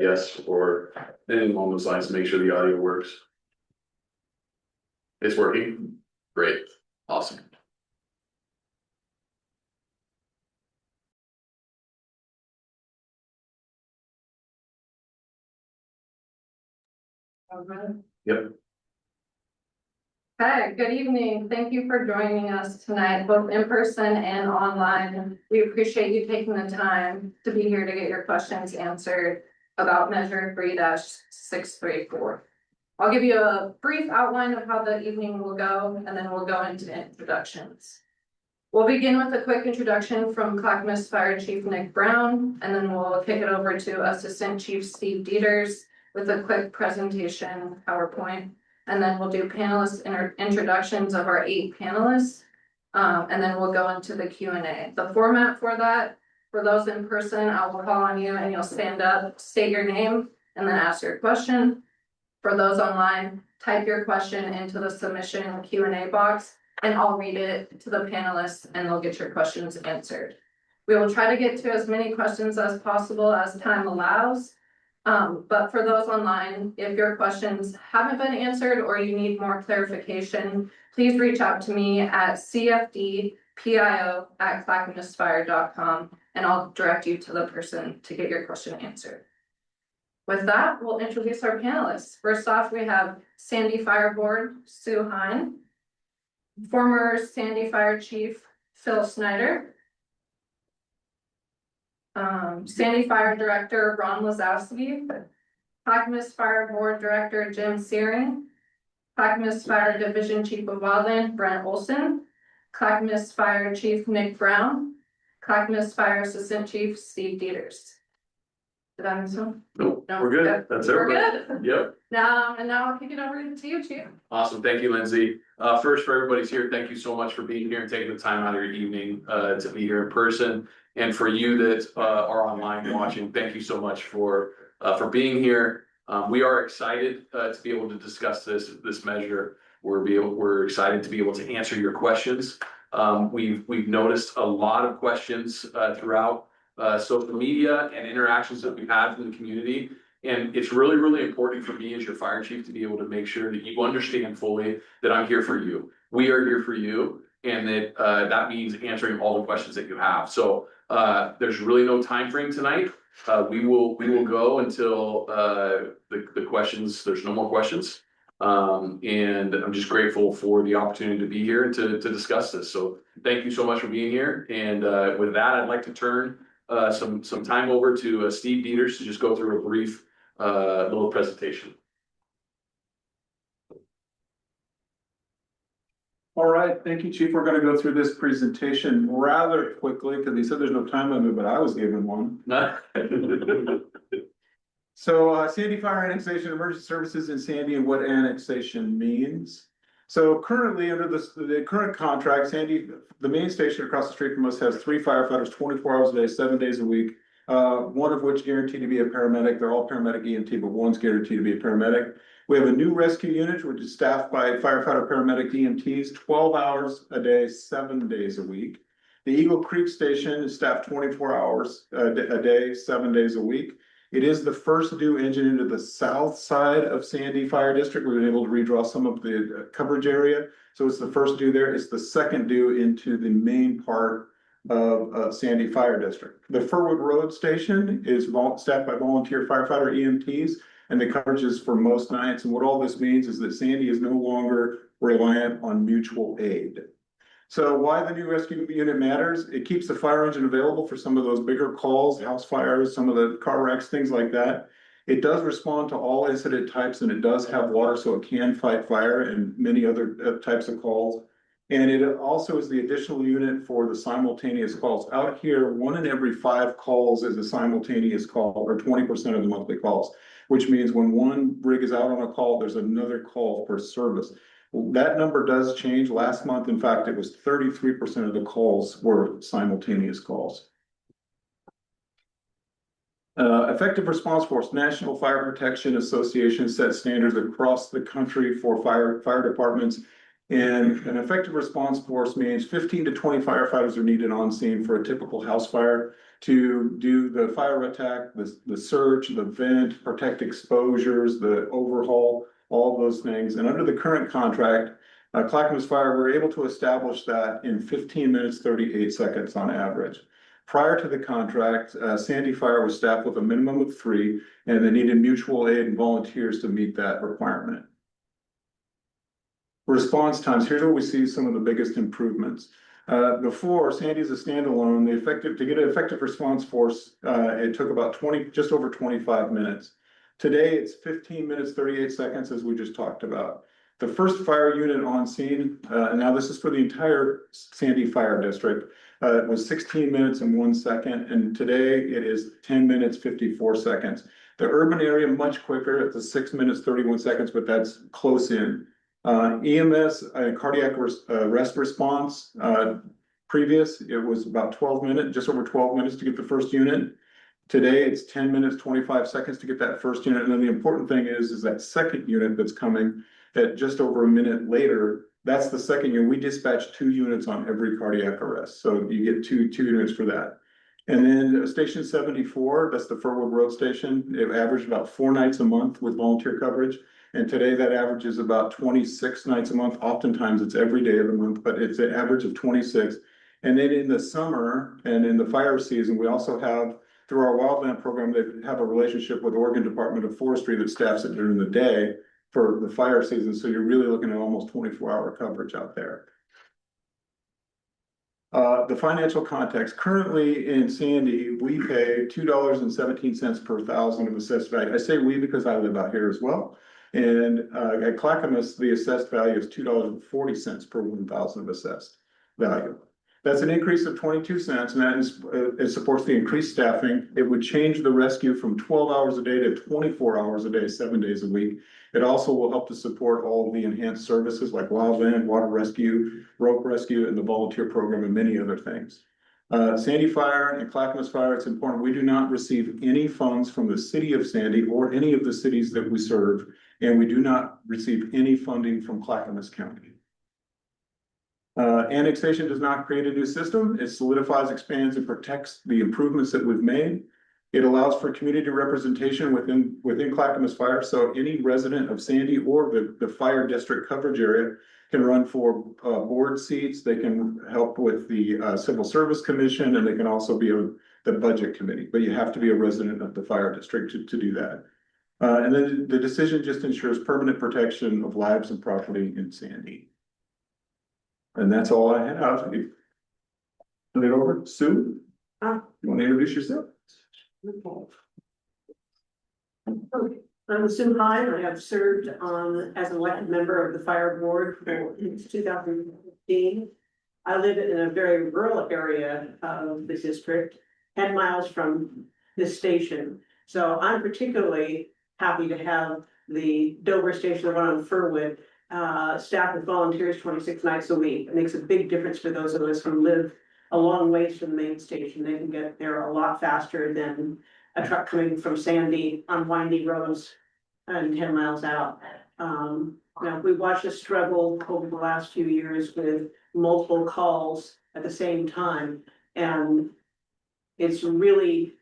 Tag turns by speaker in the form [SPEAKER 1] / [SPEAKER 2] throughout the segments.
[SPEAKER 1] yes, or anything along those lines to make sure the audio works. It's working. Great. Awesome. Yep.
[SPEAKER 2] Hi, good evening. Thank you for joining us tonight, both in person and online. We appreciate you taking the time to be here to get your questions answered about Measure 3-634. I'll give you a brief outline of how the evening will go, and then we'll go into introductions. We'll begin with a quick introduction from Clackamas Fire Chief Nick Brown, and then we'll kick it over to Assistant Chief Steve Dieters with a quick presentation PowerPoint. And then we'll do panelist introductions of our 8 panelists. And then we'll go into the Q&A. The format for that, for those in person, I will call on you and you'll stand up, state your name, and then ask your question. For those online, type your question into the submission Q&A box, and I'll read it to the panelists and they'll get your questions answered. We will try to get to as many questions as possible as time allows. But for those online, if your questions haven't been answered or you need more clarification, please reach out to me at cfdpio@clackamasfire.com and I'll direct you to the person to get your question answered. With that, we'll introduce our panelists. First off, we have Sandy Fire Board Sue Hine, former Sandy Fire Chief Phil Snyder, Sandy Fire Director Ron Lazowski, Clackamas Fire Board Director Jim Searing, Clackamas Fire Division Chief of Wildland Brent Olson, Clackamas Fire Chief Nick Brown, Clackamas Fire Assistant Chief Steve Dieters. Did I miss one?
[SPEAKER 1] Nope,
[SPEAKER 2] No,
[SPEAKER 1] we're good.
[SPEAKER 2] okay.
[SPEAKER 1] That's
[SPEAKER 2] We're
[SPEAKER 1] everybody.
[SPEAKER 2] good.
[SPEAKER 1] Yep.
[SPEAKER 2] Now I'll kick it over to you, Chief.
[SPEAKER 1] Awesome. Thank you, Lindsay. First, for everybody's here, thank you so much for being here and taking the time out of your evening to be here in person. And for you that are online watching, thank you so much for being here. We are excited to be able to discuss this measure. We're excited to be able to answer your questions. We've noticed a lot of questions throughout social media and interactions that we've had from the community. And it's really, really important for me as your fire chief to be able to make sure that you understand fully that I'm here for you. We are here for you, and that that means answering all the questions that you have. So there's really no time frame tonight. We will go until the questions. There's no more questions, and I'm just grateful for the opportunity to be here and to discuss this. So thank you so much for being here. And with that, I'd like to turn some time over to Steve Dieters to just go through a brief little presentation.
[SPEAKER 3] All right, thank you, Chief. We're going to go through this presentation rather quickly because he said there's no time limit, but I was given one. So Sandy Fire Annexation, Emergency Services in Sandy, and what annexation means. So currently under the current contract, Sandy, the main station across the street from us, has 3 firefighters, 24 hours a day, 7 days a week. One of which guaranteed to be a paramedic. They're all paramedic EMT, but one's guaranteed to be a paramedic. We have a new rescue unit, which is staffed by firefighter, paramedic, EMTs, 12 hours a day, 7 days a week. The Eagle Creek Station is staffed 24 hours a day, 7 days a week. It is the first due engine into the south side of Sandy Fire District. We've been able to redraw some of the coverage area. So it's the first due there. It's the second due into the main part of Sandy Fire District. The Furwood Road Station is staffed by volunteer firefighter EMTs, and the coverage is for most nights. And what all this means is that Sandy is no longer reliant on mutual aid. So why the new rescue unit matters? It keeps the fire engine available for some of those bigger calls, house fires, some of the car wrecks, things like that. It does respond to all incident types, and it does have water, so it can fight fire and many other types of calls. And it also is the additional unit for the simultaneous calls. Out here, 1 in every 5 calls is a simultaneous call, or 20% of the monthly calls, which means when one rig is out on a call, there's another call for service. That number does change. Last month, in fact, it was 33% of the calls were simultaneous calls. Effective Response Force, National Fire Protection Association sets standards across the country for fire departments. And an effective response force means 15 to 20 firefighters are needed on scene for a typical house fire. to do the fire attack, the search, the vent, protect exposures, the overhaul, all of those things. And under the current contract, Clackamas Fire, we're able to establish that in 15 minutes, 38 seconds on average. Prior to the contract, Sandy Fire was staffed with a minimum of 3, and they needed mutual aid and volunteers to meet that requirement. Response times, here's where we see some of the biggest improvements. Before, Sandy is a standalone, to get an effective response force, it took about just over 25 minutes. Today, it's 15 minutes, 38 seconds, as we just talked about. The first fire unit on scene, and now this is for the entire Sandy Fire District, was 16 minutes and 1 second, and today it is 10 minutes, 54 seconds. The urban area, much quicker, it's a 6 minutes, 31 seconds, but that's close in. EMS, cardiac arrest response, previous, it was about 12 minutes, just over 12 minutes to get the first unit. Today, it's 10 minutes, 25 seconds to get that first unit. And then the important thing is that second unit that's coming at just over a minute later, that's the second unit. We dispatch 2 units on every cardiac arrest. So you get two units for that. And then Station 74, that's the Furwood Road Station. It averaged about 4 nights a month with volunteer coverage. And today that average is about 26 nights a month. Oftentimes it's every day of the month, but it's an average of 26. And then in the summer and in the fire season, we also have, through our wildland program, they have a relationship with Oregon Department of Forestry that staffs it during the day for the fire season. So you're really looking at almost 24-hour coverage out there. The financial context, currently in Sandy, we pay $2.17 per thousand of assessed value. I say we because I live out here as well. And at Clackamas, the assessed value is $2.40 per 1,000 of assessed value. That's an increase of 22 cents, and that is, it supports the increased staffing. It would change the rescue from 12 hours a day to 24 hours a day, 7 days a week. It also will help to support all of the enhanced services like wildland, water rescue, rope rescue, and the volunteer program, and many other things. Sandy Fire and Clackamas Fire, it's important, we do not receive any funds from the city of Sandy or any of the cities that we serve, and we do not receive any funding from Clackamas County. Annexation does not create a new system. It solidifies, expands, and protects the improvements that we've made. It allows for community representation within Clackamas Fire. So any resident of Sandy or the fire district coverage area can run for board seats. They can help with the Civil Service Commission, and they can also be on the budget committee, but you have to be a resident of the fire district to do that. And then the decision just ensures permanent protection of lives and property in Sandy. And that's all I have. Turn it over, Sue. You want to introduce yourself?
[SPEAKER 4] Okay. I'm Sue Hyde. I have served as an elected member of the fire board since 2015. I live in a very rural area of the district, 10 miles from this station. So I'm particularly happy to have the Dover station, the one on Furwood, staffed with volunteers 26 nights a week. It makes a big difference for those of us who live a long ways from the main station. They can get there a lot faster than a truck coming from Sandy on windy roads and 10 miles out. Now we watched us struggle over the last few years with multiple calls at the same time. And it's really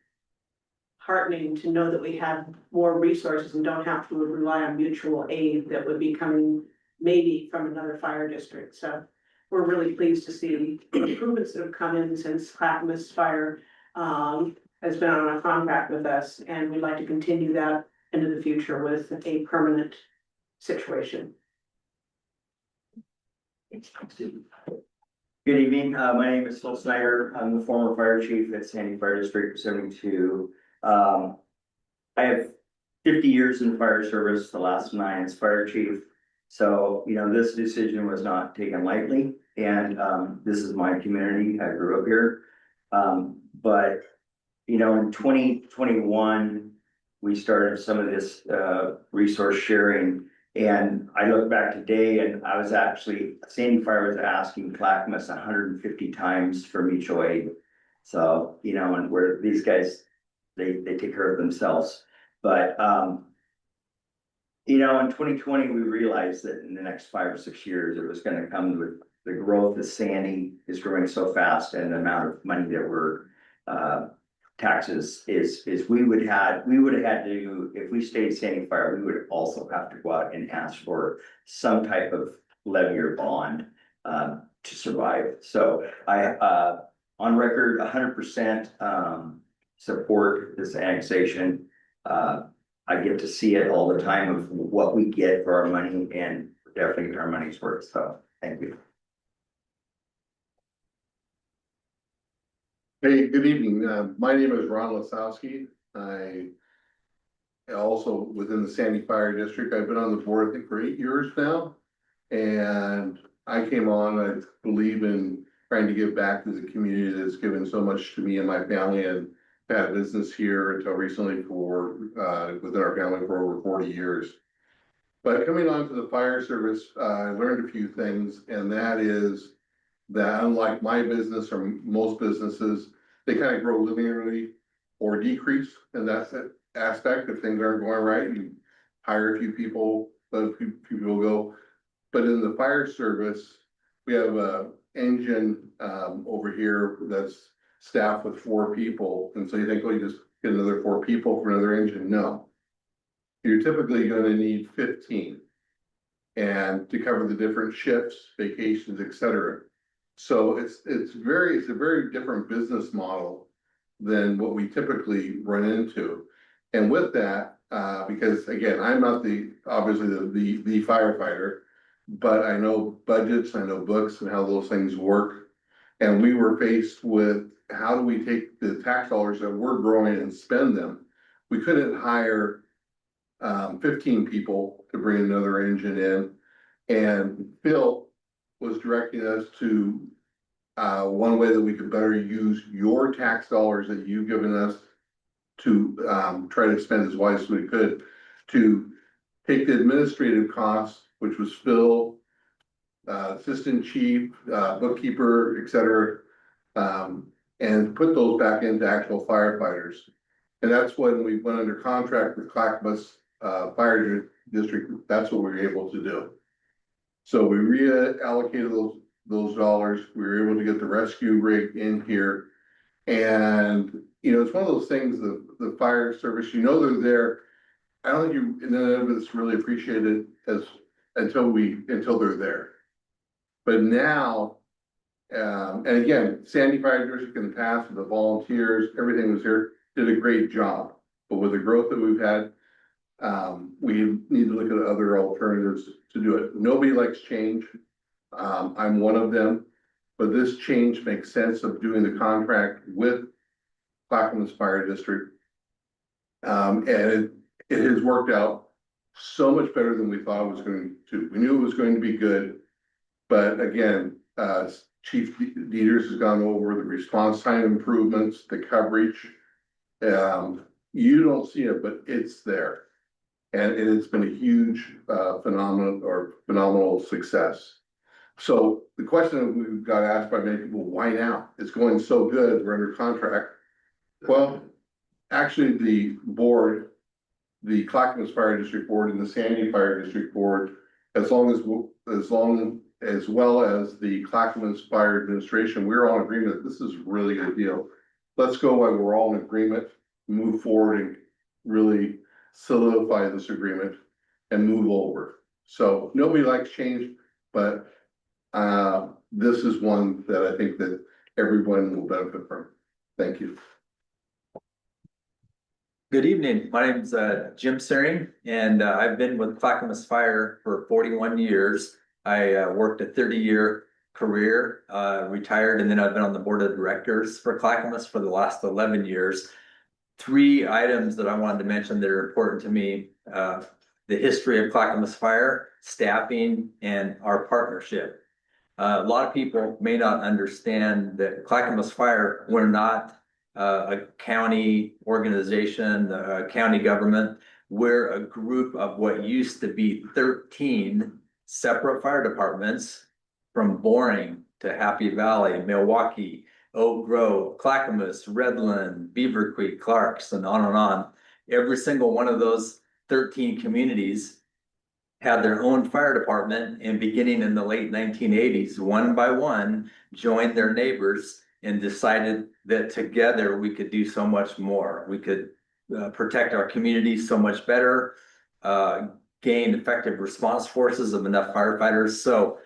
[SPEAKER 4] heartening to know that we have more resources and don't have to rely on mutual aid that would be coming maybe from another fire district. So we're really pleased to see the improvements that have come in since Clackamas Fire has been on a contract with us, and we'd like to continue that into the future with a permanent situation.
[SPEAKER 5] Good evening, my name is Phil Snyder. I'm the former fire chief at Sandy Fire District 72. I have 50 years in fire service, the last 9 as fire chief. So, you know, this decision was not taken lightly, and this is my community. I grew up here. But, you know, in 2021, we started some of this resource sharing. And I look back today, and I was actually, Sandy Fire was asking Clackamas 150 times for mutual aid. So, you know, and where these guys, they take care of themselves. But, you know, in 2020, we realized that in the next 5 or 6 years, it was going to come with the growth of Sandy is growing so fast, and the amount of money that we're taxes is we would have had to, if we stayed Sandy Fire, we would also have to go out and ask for some type of levy or bond to survive. So I, on record, 100% support this annexation. I get to see it all the time of what we get for our money, and definitely our money's worth. So thank you.
[SPEAKER 6] Hey, good evening. My name is Ron Lasowski. I also within the Sandy Fire District. I've been on the board, I think, for 8 years now. And I came on, I believe in trying to give back to the community that's given so much to me and my family, and had business here until recently for within our family for over 40 years. But coming on to the fire service, I learned a few things, and that is that unlike my business or most businesses, they kind of grow linearly or decrease. And that's the aspect. If things aren't going right, you hire a few people, let a few people go. But in the fire service, we have a engine over here that's staffed with 4 people. And so you think, well, you just get another 4 people for another engine. No. You're typically going to need 15. And to cover the different shifts, vacations, etc. So it's a very different business model than what we typically run into. And with that, because again, I'm not obviously the firefighter, but I know budgets, I know books and how those things work. And we were faced with, how do we take the tax dollars that we're growing and spend them? We couldn't hire 15 people to bring another engine in. And Phil was directing us to one way that we could better use your tax dollars that you've given us to try to spend as wisely as we could, to take the administrative costs, which was Phil, assistant chief, bookkeeper, etc., and put those back into actual firefighters. And that's when we went under contract with Clackamas Fire District. That's what we were able to do. So we reallocated those dollars. We were able to get the rescue rig in here. And, you know, it's one of those things, the fire service, you know, they're there. I don't think none of it's really appreciated until they're there. But now, and again, Sandy Fire District in the past, with the volunteers, everything was here, did a great job. But with the growth that we've had, we need to look at other alternatives to do it. Nobody likes change. I'm one of them, but this change makes sense of doing the contract with Clackamas Fire District. And it has worked out so much better than we thought it was going to. We knew it was going to be good, but again, Chief Dieters has gone over the response time improvements, the coverage. You don't see it, but it's there. And it's been a huge phenomenal success. So the question that we've got asked by many people, why now? It's going so good, we're under contract. Well, actually the board, the Clackamas Fire District Board and the Sandy Fire District Board, as well as the Clackamas Fire Administration, we're all in agreement that this is a really good deal. Let's go while we're all in agreement, move forward and really solidify this agreement and move over. So nobody likes change, but this is one that I think that everyone will benefit from. Thank you.
[SPEAKER 7] Good evening. My name is Jim Searing, and I've been with Clackamas Fire for 41 years. I worked a 30-year career, retired, and then I've been on the board of directors for Clackamas for the last 11 years. 3 items that I wanted to mention that are important to me: the history of Clackamas Fire, staffing, and our partnership. A lot of people may not understand that Clackamas Fire, we're not a county organization, a county government. We're a group of what used to be 13 separate fire departments, from Boring to Happy Valley, Milwaukee, Oak Grove, Clackamas, Redland, Beaver Creek, Clarks, and on and on. Every single one of those 13 communities had their own fire department, and beginning in the late 1980s, one by one, joined their neighbors and decided that together we could do so much more. We could protect our community so much better, gain effective response forces of enough firefighters. So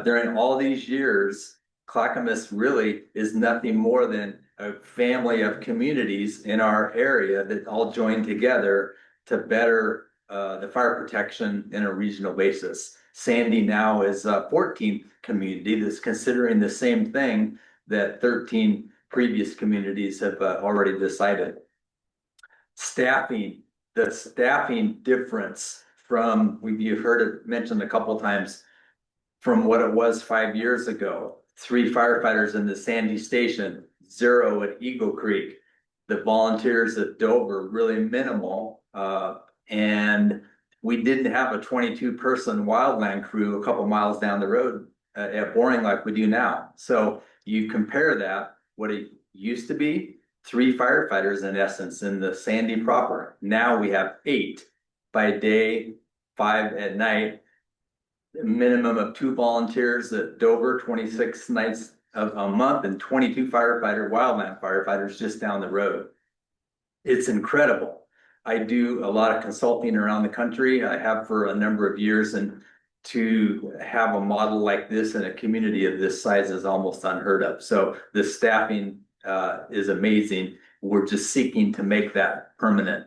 [SPEAKER 7] during all these years, Clackamas really is nothing more than a family of communities in our area that all join together to better the fire protection in a regional basis. Sandy now is a 14th community that's considering the same thing that 13 previous communities have already decided. Staffing, the staffing difference from, you've heard it mentioned a couple times, from what it was 5 years ago. 3 firefighters in the Sandy Station, 0 at Eagle Creek. The volunteers at Dover, really minimal. And we didn't have a 22-person wildland crew a couple miles down the road at Boring like we do now. So you compare that, what it used to be, 3 firefighters in essence in the Sandy proper. Now we have 8 by day, 5 at night. A minimum of 2 volunteers at Dover, 26 nights of a month, and 22 wildland firefighters just down the road. It's incredible. I do a lot of consulting around the country. I have for a number of years, and to have a model like this in a community of this size is almost unheard of. So the staffing is amazing. We're just seeking to make that permanent.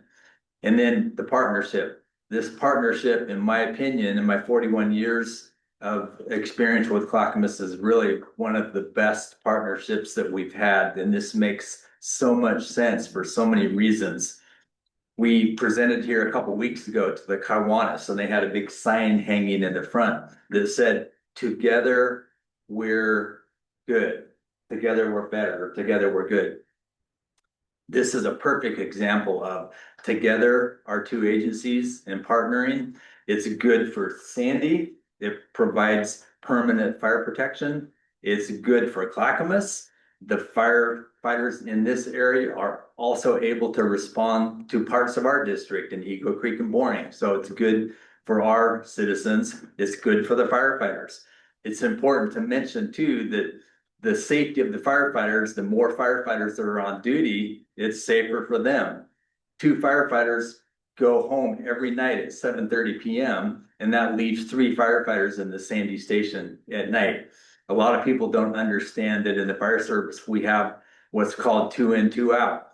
[SPEAKER 7] And then the partnership. This partnership, in my opinion, in my 41 years of experience with Clackamas, is really one of the best partnerships that we've had. And this makes so much sense for so many reasons. We presented here a couple weeks ago to the Kiwanis, and they had a big sign hanging in the front that said, "Together we're good. Together we're better. Together we're good." This is a perfect example of together our 2 agencies and partnering. It's good for Sandy. It provides permanent fire protection. It's good for Clackamas. The firefighters in this area are also able to respond to parts of our district in Eagle Creek and Boring. So it's good for our citizens. It's good for the firefighters. It's important to mention too that the safety of the firefighters, the more firefighters that are on duty, it's safer for them. 2 firefighters go home every night at 7:30 p.m. and that leaves 3 firefighters in the Sandy Station at night. A lot of people don't understand that in the fire service, we have what's called 2 in, 2 out.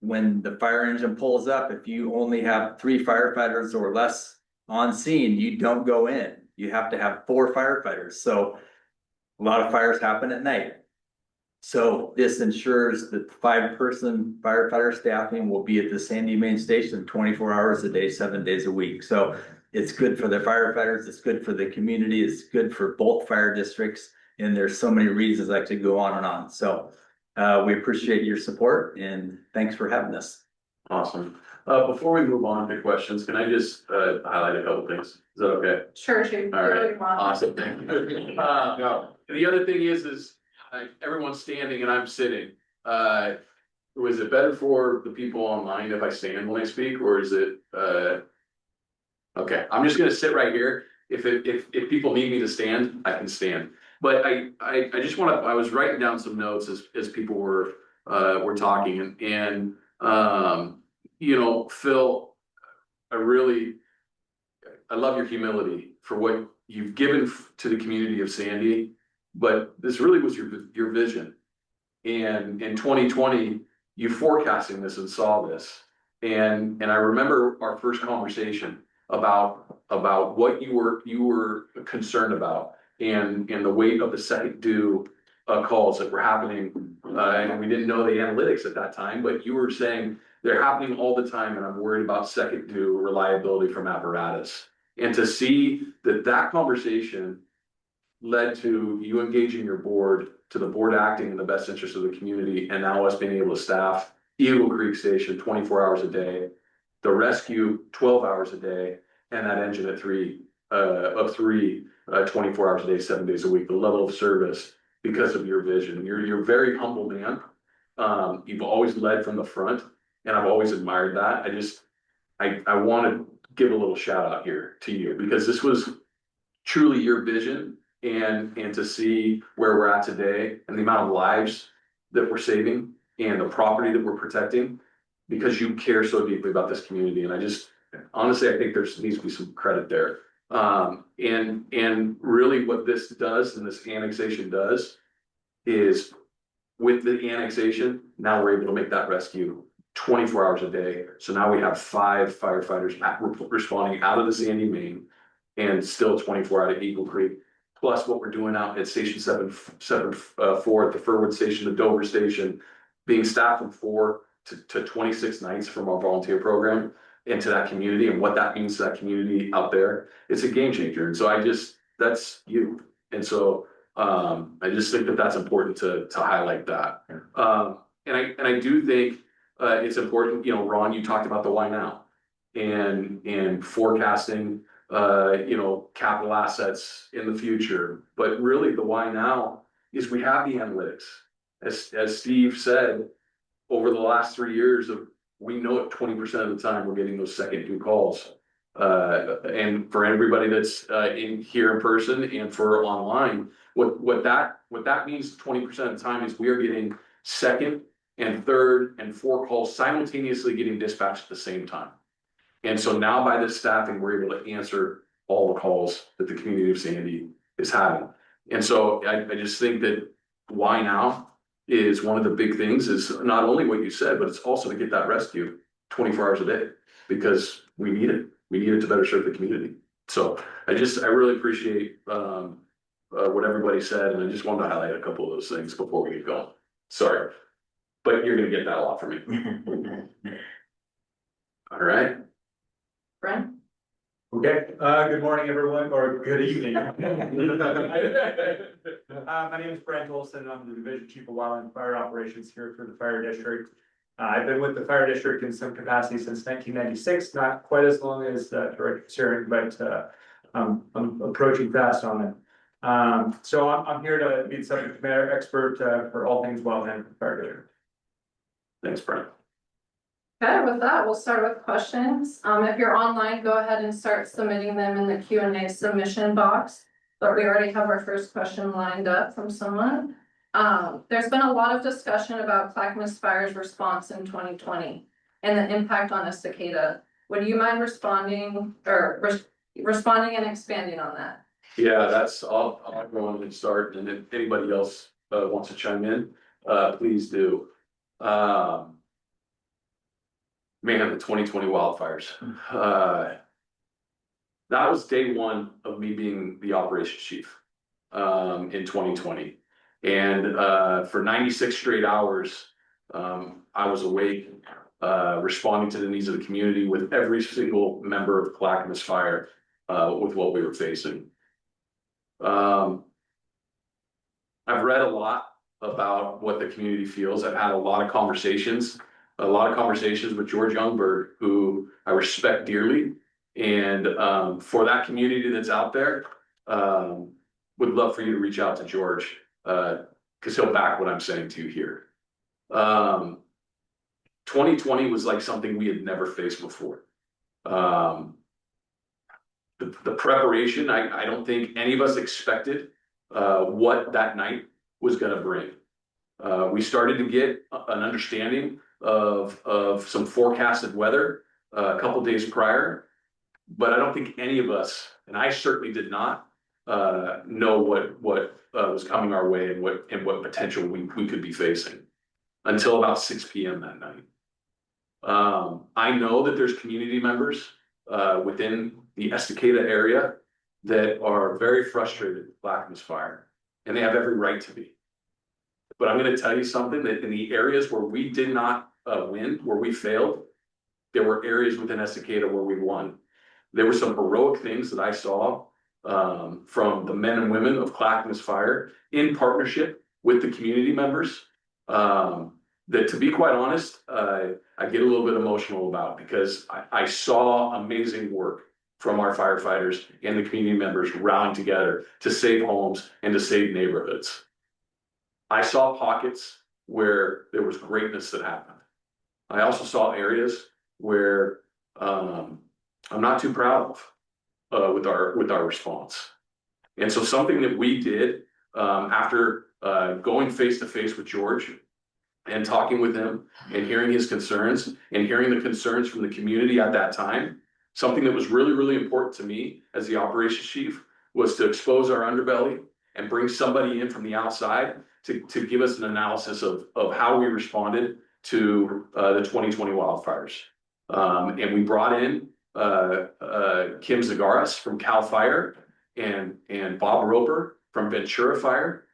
[SPEAKER 7] When the fire engine pulls up, if you only have 3 firefighters or less on scene, you don't go in. You have to have 4 firefighters. So a lot of fires happen at night. So this ensures that 5-person firefighter staffing will be at the Sandy main station 24 hours a day, 7 days a week. So it's good for the firefighters, it's good for the community, it's good for both fire districts, and there's so many reasons I could go on and on. So we appreciate your support and thanks for having us.
[SPEAKER 1] Awesome. Before we move on to questions, can I just highlight a couple things? Is that okay?
[SPEAKER 2] Sure, shoot.
[SPEAKER 1] All right,
[SPEAKER 2] Really want.
[SPEAKER 1] awesome, thank you. The other thing is everyone's standing and I'm sitting. Was it better for the people online if I stand when I speak, or is it, okay, I'm just gonna sit right here. If people need me to stand, I can stand. But I just wanna, I was writing down some notes as people were talking and you know, Phil, I love your humility for what you've given to the community of Sandy, but this really was your vision. And in 2020, you forecasting this and saw this. And I remember our first conversation about what you were concerned about and the weight of the second due calls that were happening. And we didn't know the analytics at that time, but you were saying they're happening all the time and I'm worried about second due reliability from apparatus. And to see that conversation led to you engaging your board, to the board acting in the best interest of the community, and now us being able to staff Eagle Creek Station 24 hours a day, the rescue 12 hours a day, and that engine at 3 24 hours a day, 7 days a week, the level of service because of your vision. You're a very humble man. You've always led from the front, and I've always admired that. I want to give a little shout out here to you because this was truly your vision, and to see where we're at today and the amount of lives that we're saving and the property that we're protecting because you care so deeply about this community. And I just, honestly, I think there's needs to be some credit there. And really what this does and this annexation does is with the annexation, now we're able to make that rescue 24 hours a day. So now we have 5 firefighters responding out of the Sandy Main and still 24 out of Eagle Creek. Plus what we're doing out at Station 4 at the Furwood Station, the Dover Station, being staffed from 4 to 26 nights from our volunteer program into that community and what that means to that community out there. It's a game changer. And so that's you. And so I just think that that's important to highlight that. And I do think it's important, you know, Ron, you talked about the why now and forecasting, you know, capital assets in the future. But really the why now is we have the analytics. As Steve said, over the last 3 years we know it 20% of the time we're getting those second due calls. And for everybody that's in here in person and for online, what that means 20% of the time is we are getting second and third and 4 calls simultaneously getting dispatched at the same time. And so now by this staffing, we're able to answer all the calls that the community of Sandy is having. And so I just think that why now is one of the big things is not only what you said, but it's also to get that rescue 24 hours a day because we need it. We need it to better serve the community. So I really appreciate what everybody said, and I just wanted to highlight a couple of those things before we get going. Sorry, but you're gonna get that a lot from me. All right.
[SPEAKER 2] Brent?
[SPEAKER 8] Okay, good morning, everyone, or good evening. My name is Brent Olson, and I'm the Division Chief of Wildland Fire Operations here for the Fire District. I've been with the Fire District in some capacity since 1996, not quite as long as Director Searing, but I'm approaching fast on it. So I'm here to be the subject matter expert for all things wildland for the Fire District.
[SPEAKER 1] Thanks, Brent.
[SPEAKER 2] Okay, with that, we'll start with questions. If you're online, go ahead and start submitting them in the Q&A submission box. But we already have our first question lined up from someone. There's been a lot of discussion about Clackamas Fire's response in 2020 and the impact on Estacada. Would you mind responding and expanding on that?
[SPEAKER 1] Yeah, I'll go on and start, and if anybody else wants to chime in, please do. Man, the 2020 wildfires. That was day one of me being the operations chief in 2020. And for 96 straight hours, I was awake, responding to the needs of the community with every single member of Clackamas Fire with what we were facing. I've read a lot about what the community feels. I've had a lot of conversations with George Youngberg, who I respect dearly. And for that community that's out there, would love for you to reach out to George, because he'll back what I'm saying to you here. 2020 was like something we had never faced before. The preparation, I don't think any of us expected what that night was going to bring. We started to get an understanding of some forecasted weather a couple days prior, but I don't think any of us, and I certainly did not, know what was coming our way and what potential we could be facing until about 6 p.m. that night. I know that there's community members within the Estacada area that are very frustrated with Clackamas Fire, and they have every right to be. But I'm going to tell you something, that in the areas where we did not win, where we failed, there were areas within Estacada where we won. There were some heroic things that I saw from the men and women of Clackamas Fire in partnership with the community members that, to be quite honest, I get a little bit emotional about, because I saw amazing work from our firefighters and the community members rallying together to save homes and to save neighborhoods. I saw pockets where there was greatness that happened. I also saw areas where I'm not too proud of with our response. And so something that we did after going face to face with George and talking with him and hearing his concerns and hearing the concerns from the community at that time, something that was really, really important to me as the operations chief was to expose our underbelly and bring somebody in from the outside to give us an analysis of how we responded to the 2020 wildfires. And we brought in Kim Zagaris from CAL FIRE and Bob Roper from Ventura Fire,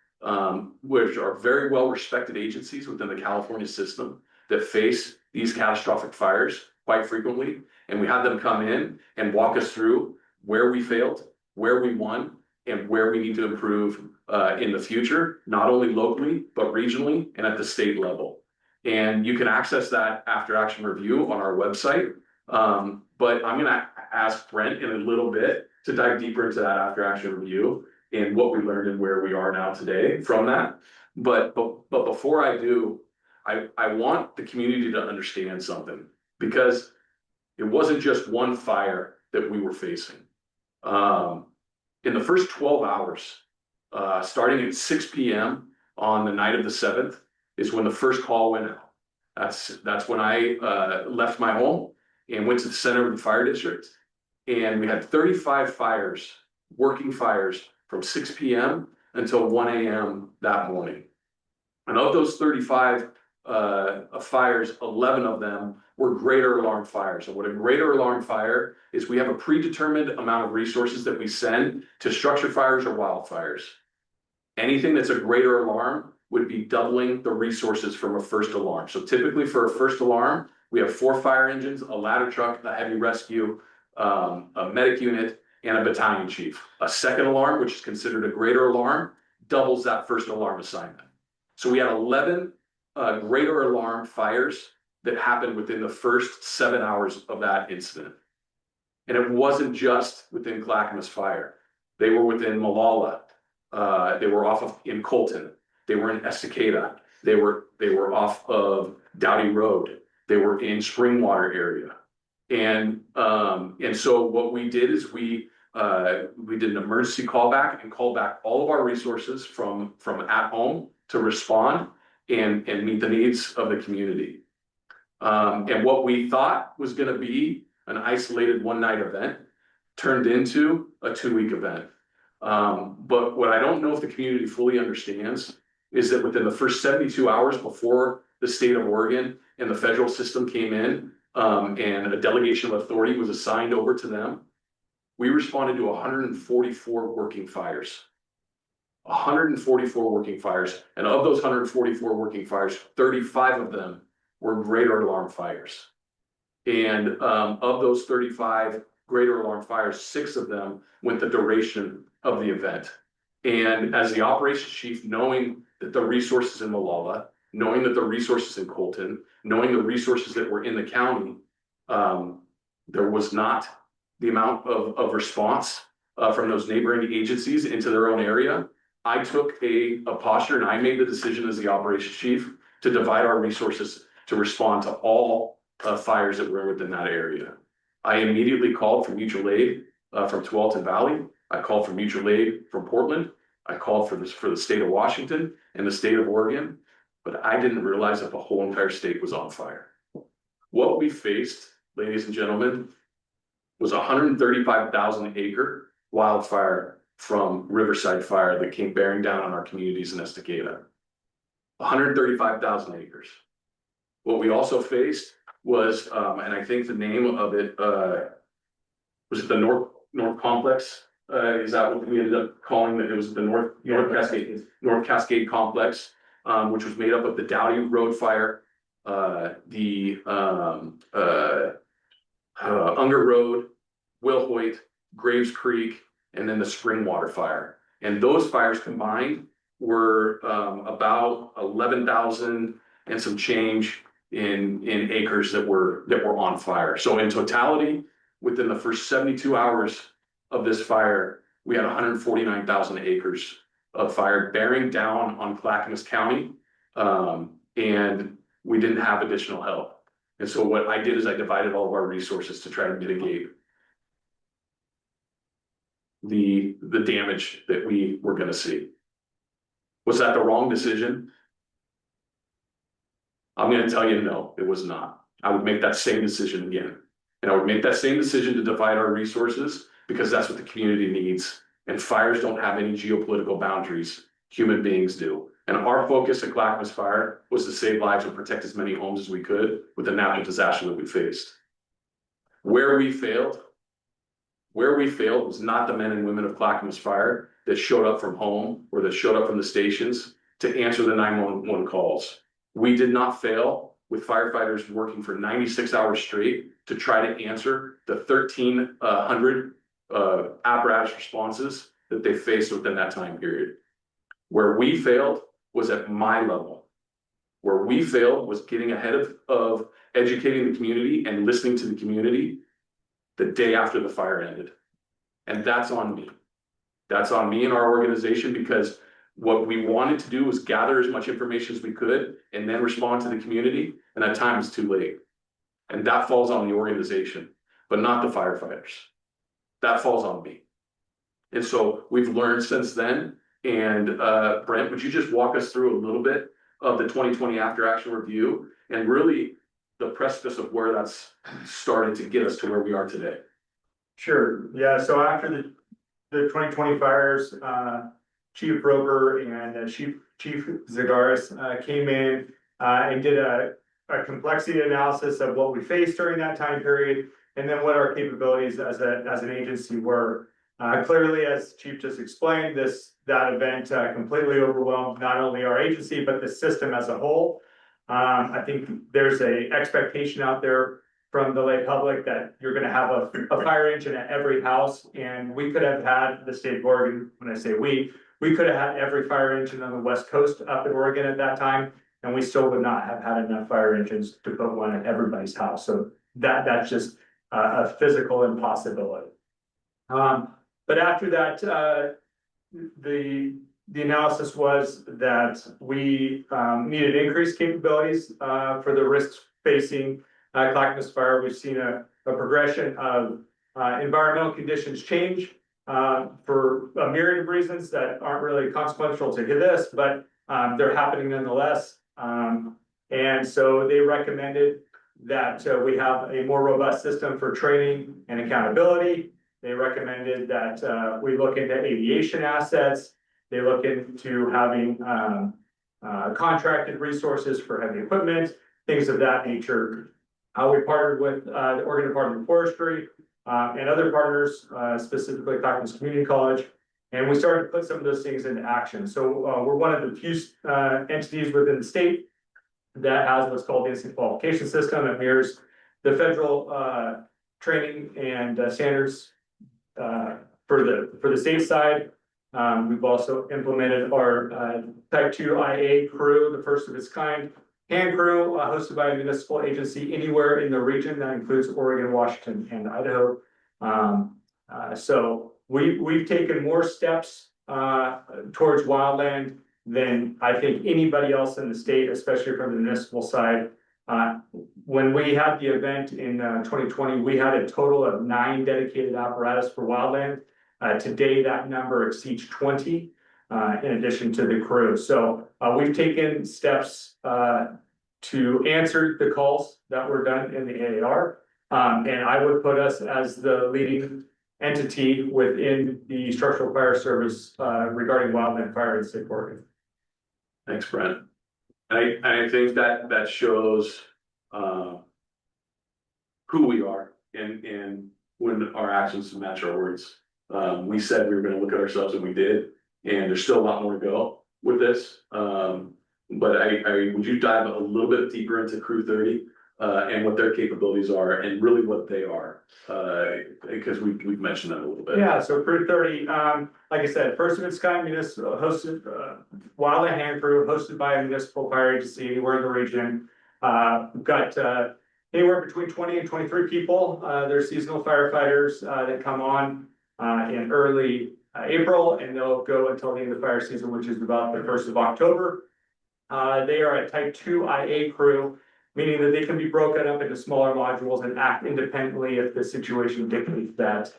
[SPEAKER 1] which are very well respected agencies within the California system that face these catastrophic fires quite frequently. And we had them come in and walk us through where we failed, where we won, and where we need to improve in the future, not only locally, but regionally and at the state level. And you can access that after action review on our website. But I'm gonna ask Brent in a little bit to dive deeper into that after action review and what we learned and where we are now today from that. But before I do, I want the community to understand something, because it wasn't just one fire that we were facing. In the first 12 hours, starting at 6 p.m. on the night of the 7th, is when the first call went out. That's when I left my home and went to the center of the fire district. And we had 35 fires, working fires, from 6 p.m. until 1 a.m. that morning. And of those 35 fires, 11 of them were greater alarm fires. And what a greater alarm fire is, we have a predetermined amount of resources that we send to structure fires or wildfires. Anything that's a greater alarm would be doubling the resources from a first alarm. So typically for a first alarm, we have 4 fire engines, a ladder truck, a heavy rescue, a medic unit, and a battalion chief. A second alarm, which is considered a greater alarm, doubles that first alarm assignment. So we had 11 greater alarm fires that happened within the first 7 hours of that incident. And it wasn't just within Clackamas Fire. They were within Malala. They were in Colton. They were in Estacada. They were off of Dowdy Road. They were in Springwater area. And so what we did is we did an emergency callback and called back all of our resources from at home to respond and meet the needs of the community. And what we thought was going to be an isolated one-night event turned into a 2-week event. But what I don't know if the community fully understands is that within the first 72 hours before the state of Oregon and the federal system came in, and a delegation of authority was assigned over to them, we responded to 144 working fires. 144 working fires. And of those 144 working fires, 35 of them were greater alarm fires. And of those 35 greater alarm fires, 6 of them went the duration of the event. And as the operations chief, knowing that the resources in Malala, knowing that the resources in Colton, knowing the resources that were in the county, there was not the amount of response from those neighboring agencies into their own area. I took a posture and I made the decision as the operations chief to divide our resources to respond to all fires that were within that area. I immediately called for mutual aid from Tualatin Valley. I called for mutual aid from Portland. I called for the state of Washington and the state of Oregon, but I didn't realize that the whole entire state was on fire. What we faced, ladies and gentlemen, was a 135,000 acre wildfire from Riverside Fire that came bearing down on our communities in Estacada. 135,000 acres. What we also faced was, and I think the name of it, was it the North Complex? Is that what we ended up calling it? It was the North Cascade Complex, which was made up of the Dowdy Road Fire, the Unger Road, Wilhoit, Graves Creek, and then the Springwater Fire. And those fires combined were about 11,000 and some change in acres that were on fire. So in totality, within the first 72 hours of this fire, we had 149,000 acres of fire bearing down on Clackamas County, and we didn't have additional help. And so what I did is I divided all of our resources to try to mitigate the damage that we were going to see. Was that the wrong decision? I'm gonna tell you, no, it was not. I would make that same decision again. And I would make that same decision to divide our resources because that's what the community needs. And fires don't have any geopolitical boundaries. Human beings do. And our focus at Clackamas Fire was to save lives and protect as many homes as we could with the natural disaster that we faced. Where we failed was not the men and women of Clackamas Fire that showed up from home or that showed up from the stations to answer the 911 calls. We did not fail with firefighters working for 96 hours straight to try to answer the 1,300 apparatus responses that they faced within that time period. Where we failed was at my level. Where we failed was getting ahead of educating the community and listening to the community the day after the fire ended. And that's on me. That's on me and our organization, because what we wanted to do was gather as much information as we could and then respond to the community. And at times it's too late. And that falls on the organization, but not the firefighters. That falls on me. And so we've learned since then. And Brent, would you just walk us through a little bit of the 2020 after action review and really the precipice of where that's started to get us to where we are today?
[SPEAKER 8] Sure, yeah, so after the 2020 fires, Chief Roper and Chief Zagaris came in and did a complexity analysis of what we faced during that time period, and then what our capabilities as an agency were. Clearly, as Chief just explained, that event completely overwhelmed not only our agency, but the system as a whole. I think there's a expectation out there from the lay public that you're gonna have a fire engine at every house, and we could have had the state of Oregon, when I say we could have had every fire engine on the West Coast up in Oregon at that time, and we still would not have had enough fire engines to put one at everybody's house. So that's just a physical impossibility. But after that, the analysis was that we needed increased capabilities for the risks facing Clackamas Fire. We've seen a progression of environmental conditions change for a myriad of reasons that aren't really consequential to this, but they're happening nonetheless. And so they recommended that we have a more robust system for training and accountability. They recommended that we look into aviation assets. They look into having contracted resources for heavy equipment, things of that nature. We partnered with the Oregon Department of Forestry and other partners, specifically Clackamas Community College, and we started to put some of those things into action. So we're one of the few entities within the state that has what's called the incident qualification system. It mirrors the federal training and standards for the state side. We've also implemented our Type 2 IA crew, the first of its kind, hand crew hosted by a municipal agency anywhere in the region. That includes Oregon, Washington, and Idaho. So we've taken more steps towards wildland than I think anybody else in the state, especially from the municipal side. When we had the event in 2020, we had a total of 9 dedicated apparatus for wildland. Today, that number exceeds 20, in addition to the crew. So we've taken steps to answer the calls that were done in the AAR. And I would put us as the leading entity within the structural fire service regarding wildland fire in the state of Oregon.
[SPEAKER 1] Thanks, Brent. I think that shows who we are and when our actions match our words. We said we were going to look at ourselves, and we did, and there's still a lot more to go with this. But would you dive a little bit deeper into Crew 30 and what their capabilities are and really what they are? Because we've mentioned that a little bit.
[SPEAKER 8] Yeah, so Crew 30, like I said, first of its kind municipal hosted wildland hand crew hosted by a municipal fire agency anywhere in the region. We've got anywhere between 20 and 23 people. They're seasonal firefighters that come on in early April, and they'll go until the end of the fire season, which is about the 1st of October. They are a Type 2 IA crew, meaning that they can be broken up into smaller modules and act independently if the situation dictates that.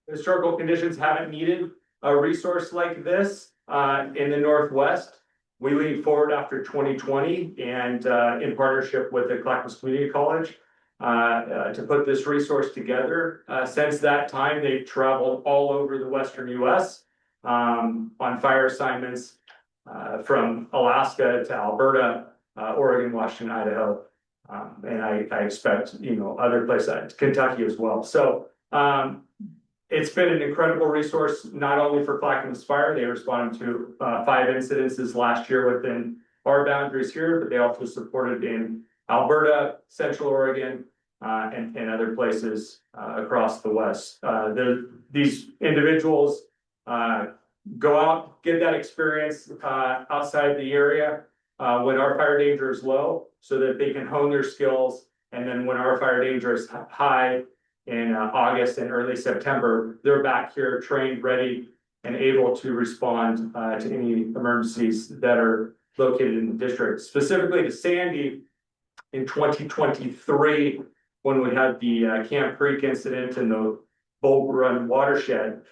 [SPEAKER 8] Historical conditions haven't needed a resource like this in the Northwest. we leaned forward after 2020 and in partnership with the Clackamas Community College to put this resource together. Since that time, they've traveled all over the Western US on fire assignments from Alaska to Alberta, Oregon, Washington, Idaho. And I expect, other places, Kentucky as well. So it's been an incredible resource, not only for Clackamas Fire. They responded to 5 incidences last year within our boundaries here, but they also supported in Alberta, Central Oregon, and other places across the West. These individuals go out, get that experience outside the area when our fire danger is low, so that they can hone their skills. And then when our fire danger is high in August and early September, they're back here trained, ready, and able to respond to any emergencies that are located in the district. Specifically to Sandy, in 2023, when we had the Camp Creek incident and the Bull Run watershed,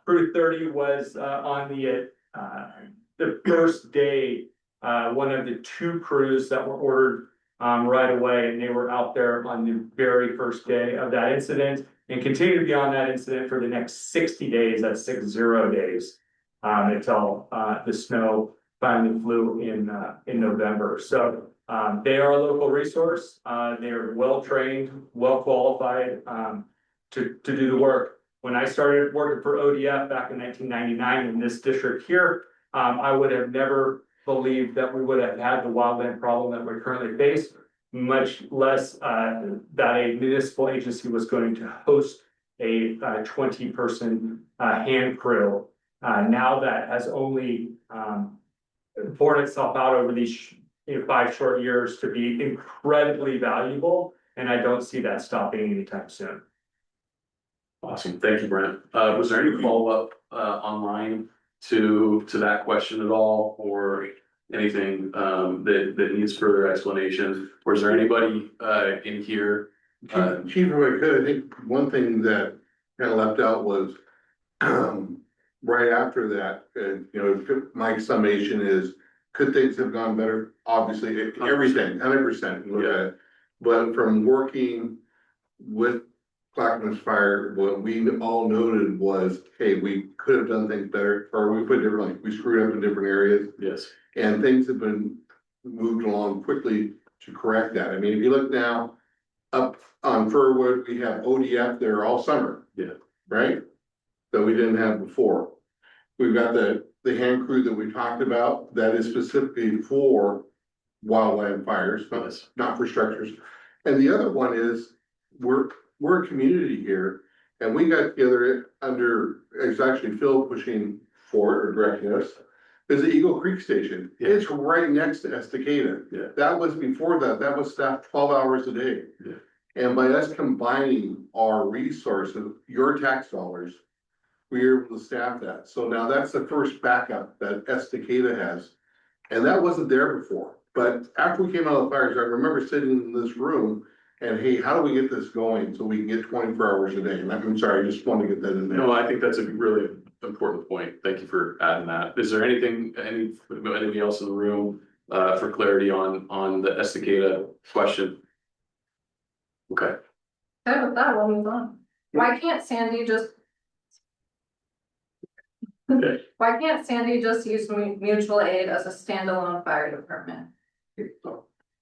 [SPEAKER 8] Crew 30 was on the first day, one of the 2 crews that were ordered right away, and they were out there on the very first day of that incident and continue to be on that incident for the next 60 days. That's 60 days until the snow finally flew in November. So they are a local resource. They are well trained, well qualified to do the work. When I started working for ODF back in 1999 in this district here, I would have never believed that we would have had the wildland problem that we currently face, much less that a municipal agency was going to host a 20-person hand crew. Now that has only borne itself out over these 5 short years to be incredibly valuable, and I don't see that stopping anytime soon.
[SPEAKER 1] Awesome, thank you, Brent. Was there any follow-up online to that question at all, or anything that needs further explanation? Or is there anybody in here?
[SPEAKER 6] Chief, if I could, I think one thing that kind of left out was right after that, my summation is, could things have gone better? Obviously, everything, 100%. But from working with Clackamas Fire, what we all noted was, hey, we could have done things better, or we put it differently, we screwed up in different areas.
[SPEAKER 1] Yes.
[SPEAKER 6] And things have been moved along quickly to correct that. I mean, if you look now up on Furwood, we have ODF there all summer.
[SPEAKER 1] Yeah.
[SPEAKER 6] Right? That we didn't have before. We've got the hand crew that we talked about that is specifically for wildland fires, not for structures. And the other one is we're a community here, and we got together under, it's actually Phil pushing for it or directing us. There's the Eagle Creek Station.
[SPEAKER 1] Yeah.
[SPEAKER 6] It's right next to Estacada.
[SPEAKER 1] Yeah.
[SPEAKER 6] That was before that was staffed 12 hours a day.
[SPEAKER 1] Yeah.
[SPEAKER 6] And by us combining our resources, your tax dollars, we were able to staff that. So now that's the first backup that Estacada has. And that wasn't there before. But after we came out of the fires, I remember sitting in this room and, hey, how do we get this going so we can get 24 hours a day? And I'm sorry, I just want to get that in there.
[SPEAKER 1] No, I think that's a really important point. Thank you for adding that. Is there anybody else in the room for clarity on the Estacada question? Okay.
[SPEAKER 2] Okay, with that, we'll move on. Why can't Sandy just
[SPEAKER 1] Okay.
[SPEAKER 2] Why can't Sandy just use mutual aid as a standalone fire department?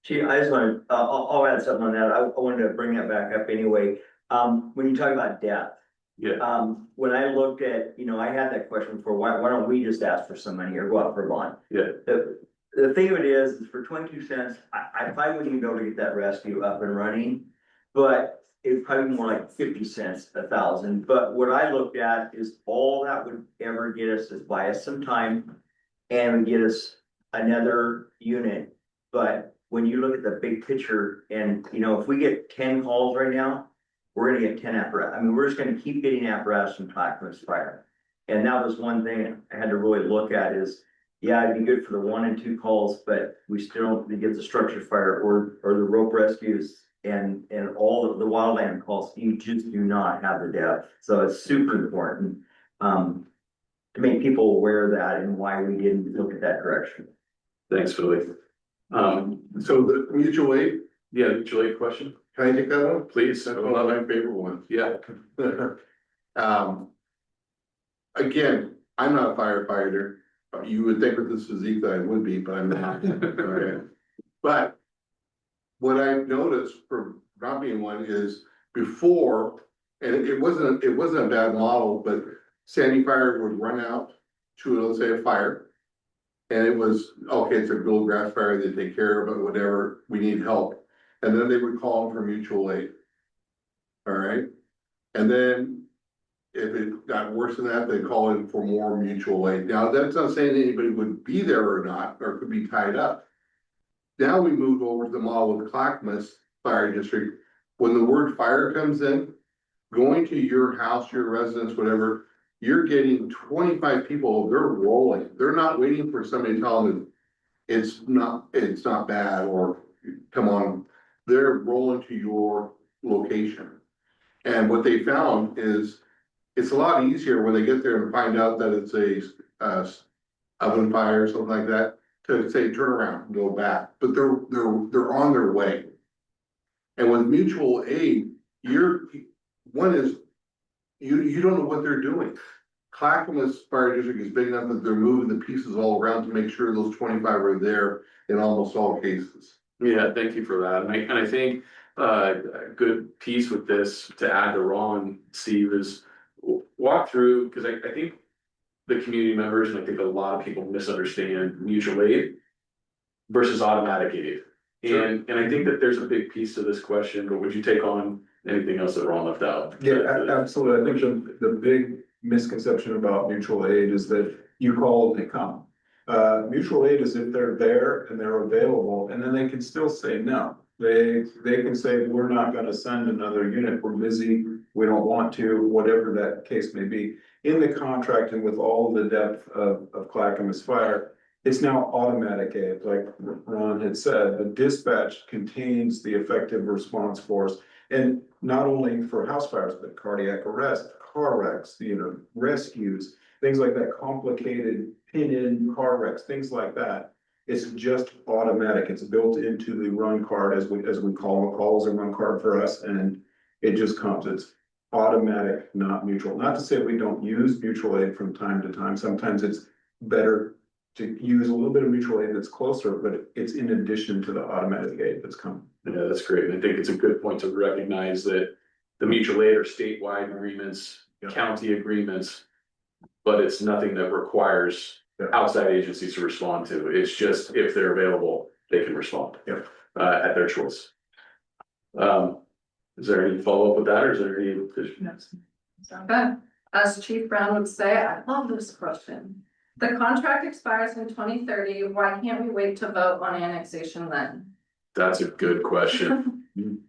[SPEAKER 5] Chief, I just want to, I'll add something on that. I wanted to bring that back up anyway. When you talk about death.
[SPEAKER 1] Yeah.
[SPEAKER 5] When I looked at, I had that question before, why don't we just ask for some money or go out for a bond?
[SPEAKER 1] Yeah.
[SPEAKER 5] The thing of it is for 22 cents, I probably wouldn't even be able to get that rescue up and running. But it's probably more like 50 cents, 1,000. But what I looked at is all that would ever get us is buy us some time and get us another unit. But when you look at the big picture and, if we get 10 calls right now, we're gonna get 10 apparatus. I mean, we're just gonna keep getting apparatus from Clackamas Fire. And that was one thing I had to really look at is, yeah, it'd be good for the 1 and 2 calls, but we still don't get the structure fire or the rope rescues and all of the wildland calls. You just do not have the depth. So it's super important to make people aware of that and why we didn't look at that direction.
[SPEAKER 1] Thanks, Philly.
[SPEAKER 6] So the mutual aid,
[SPEAKER 1] Yeah, mutual aid question,
[SPEAKER 6] can I take that one?
[SPEAKER 1] please.
[SPEAKER 6] That's one of my favorite ones.
[SPEAKER 1] Yeah,
[SPEAKER 6] Um. Again, I'm not a firefighter. You would think with this physique that I would be, but I'm not. Alright. But what I've noticed from not being one is before, and it wasn't a bad model, but Sandy Fire would run out to, let's say, a fire. And it was, okay, it's a real grass fire, they take care of it, whatever, we need help. And then they would call for mutual aid. All right, and then if it got worse than that, they call in for more mutual aid. Now, that's not saying anybody would be there or not, or could be tied up. Now we moved over to the model with Clackamas Fire District. When the word fire comes in, going to your house, your residence, whatever, you're getting 25 people, they're rolling. They're not waiting for somebody to tell them it's not bad or come on. They're rolling to your location. And what they found is it's a lot easier when they get there and find out that it's a oven fire or something like that, to say, turn around and go back, but they're on their way. And with mutual aid, one is, you don't know what they're doing. Clackamas Fire District is big enough that they're moving the pieces all around to make sure those 25 are there in almost all cases.
[SPEAKER 1] yeah, thank you for that. And I think a good piece with this to add to Ron, Steve, is walk through, because I think the community members, and I think a lot of people misunderstand mutual aid versus automatic aid. And I think that there's a big piece to this question, but would you take on anything else that Ron left out?
[SPEAKER 3] Absolutely. I think the big misconception about mutual aid is that you call and they come. Mutual aid is if they're there and they're available, and then they can still say no. They can say, we're not gonna send another unit, we're busy, we don't want to, whatever that case may be. In the contract and with all the depth of Clackamas Fire, it's now automatic aid, like Ron had said, the dispatch contains the effective response force. And not only for house fires, but cardiac arrest, car wrecks, rescues, things like that, complicated pin-in car wrecks, things like that. It's just automatic. It's built into the run card as we call it. Calls a run card for us, and it just comes. It's automatic, not mutual. Not to say we don't use mutual aid from time to time. Sometimes it's better to use a little bit of mutual aid that's closer, but it's in addition to the automatic aid that's coming.
[SPEAKER 1] Yeah, that's great. And I think it's a good point to recognize that the mutual aid are statewide agreements,
[SPEAKER 3] Yeah.
[SPEAKER 1] county agreements, but it's nothing that requires
[SPEAKER 3] Yeah.
[SPEAKER 1] outside agencies to respond to. It's just if they're available, they can respond.
[SPEAKER 3] Yeah.
[SPEAKER 1] At their choice. Is there any follow-up with that, or is there any?
[SPEAKER 2] Okay, as Chief Brown would say, I love this question. The contract expires in 2030. Why can't we wait to vote on annexation then?
[SPEAKER 1] That's a good question.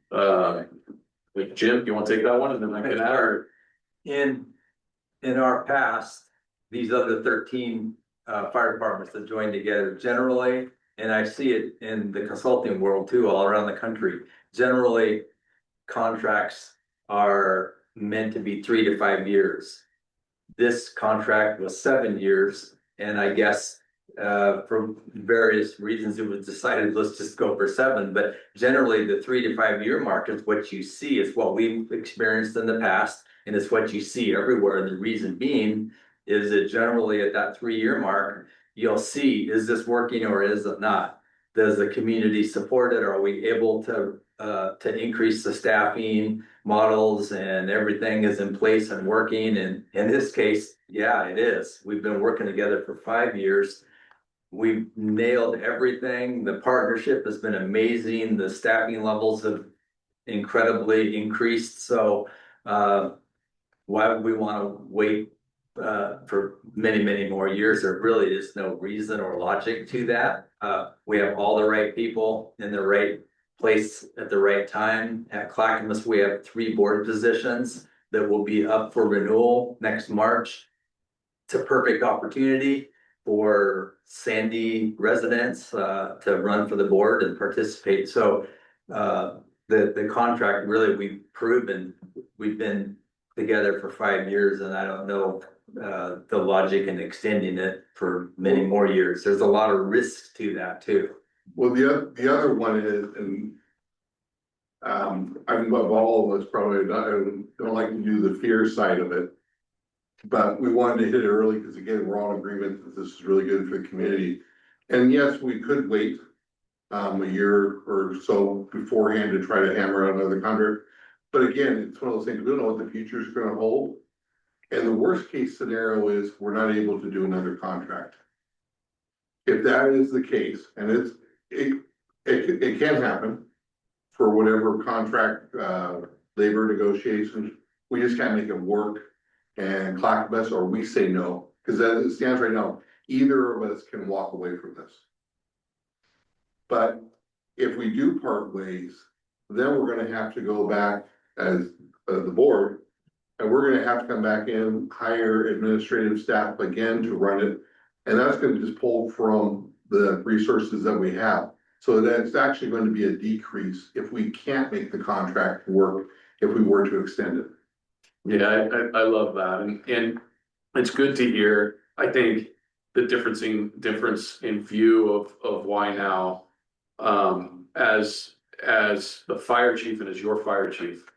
[SPEAKER 1] Like Jim, you want to take that one and then I can add, or?
[SPEAKER 7] In our past, these other 13 fire departments that joined together generally, and I see it in the consulting world too, all around the country. Generally, contracts are meant to be 3 to 5 years. This contract was 7 years, and I guess for various reasons it was decided, let's just go for 7. But generally, the 3 to 5 year mark is what you see, is what we've experienced in the past, and it's what you see everywhere. And the reason being is that generally at that 3 year mark, you'll see, is this working or is it not? Does the community support it? Are we able to increase the staffing models and everything is in place and working? And in this case, yeah, it is. We've been working together for 5 years. We've nailed everything. The partnership has been amazing. The staffing levels have incredibly increased. So why would we want to wait for many, many more years? There really is no reason or logic to that. We have all the right people in the right place at the right time. At Clackamas, we have 3 board positions that will be up for renewal next March. It's a perfect opportunity for Sandy residents to run for the board and participate. So the contract, really, we've proven we've been together for 5 years, and I don't know the logic in extending it for many more years. There's a lot of risks to that too.
[SPEAKER 6] Well, the other one is, and I think above all of us probably don't like to do the fear side of it. But we wanted to hit it early because again, we're all in agreement that this is really good for the community. And yes, we could wait a year or so beforehand to try to hammer out another contract. But again, it's one of those things, we don't know what the future is gonna hold. And the worst case scenario is we're not able to do another contract. If that is the case, and it can happen for whatever contract, labor negotiations, we just can't make it work. And Clackamas, or we say no, because as it stands right now, either of us can walk away from this. But if we do part ways, then we're gonna have to go back as the board. And we're gonna have to come back in, hire administrative staff again to run it. And that's gonna just pull from the resources that we have. So that's actually going to be a decrease if we can't make the contract work, if we were to extend it.
[SPEAKER 1] Yeah, I love that, and it's good to hear. I think the difference in view of why now, as the fire chief and as your fire chief,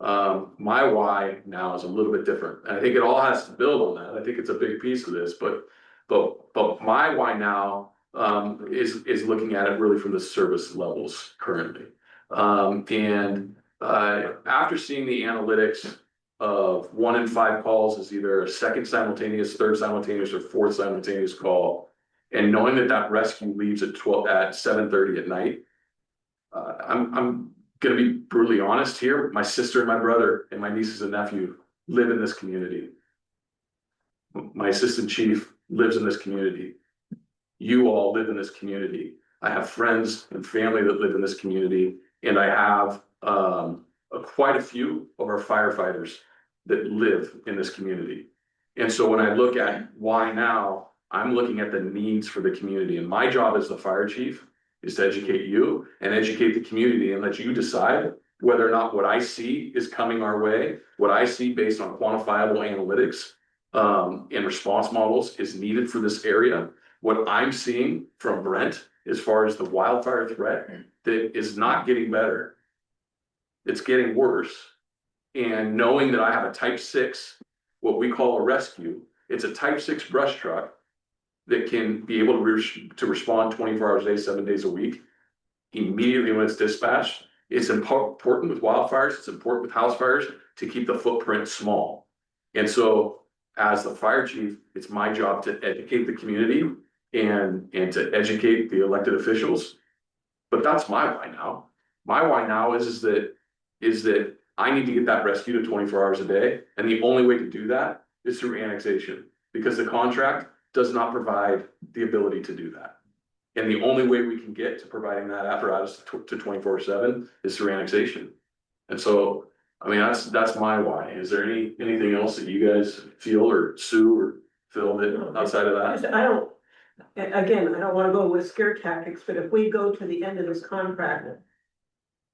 [SPEAKER 1] my why now is a little bit different, and I think it all has to build on that. I think it's a big piece of this, but my why now is looking at it really from the service levels currently, and after seeing the analytics of 1 in 5 calls is either a second simultaneous, third simultaneous, or fourth simultaneous call, and knowing that rescue leaves at 7:30 at night, I'm gonna be brutally honest here. My sister and my brother and my nieces and nephew live in this community. My assistant chief lives in this community. You all live in this community. I have friends and family that live in this community, and I have quite a few of our firefighters that live in this community. And so when I look at why now, I'm looking at the needs for the community, and my job as the fire chief is to educate you and educate the community and let you decide whether or not what I see is coming our way, what I see based on quantifiable analytics and response models is needed for this area. What I'm seeing from Brent as far as the wildfire threat that is not getting better, it's getting worse. And knowing that I have a type 6, what we call a rescue, it's a type 6 brush truck that can be able to respond 24 hours a day, 7 days a week, immediately when it's dispatched. It's important with wildfires, it's important with house fires to keep the footprint small. And so as the fire chief, it's my job to educate the community and to educate the elected officials. But that's my why now. My why now is that I need to get that rescue to 24 hours a day. And the only way to do that is through annexation, because the contract does not provide the ability to do that. And the only way we can get to providing that apparatus to 24/7 is through annexation. And so, I mean, that's my why. Is there anything else that you guys feel, or Sue or Phil, that outside of that?
[SPEAKER 4] I don't, again, I don't wanna go with scare tactics, but if we go to the end of this contract,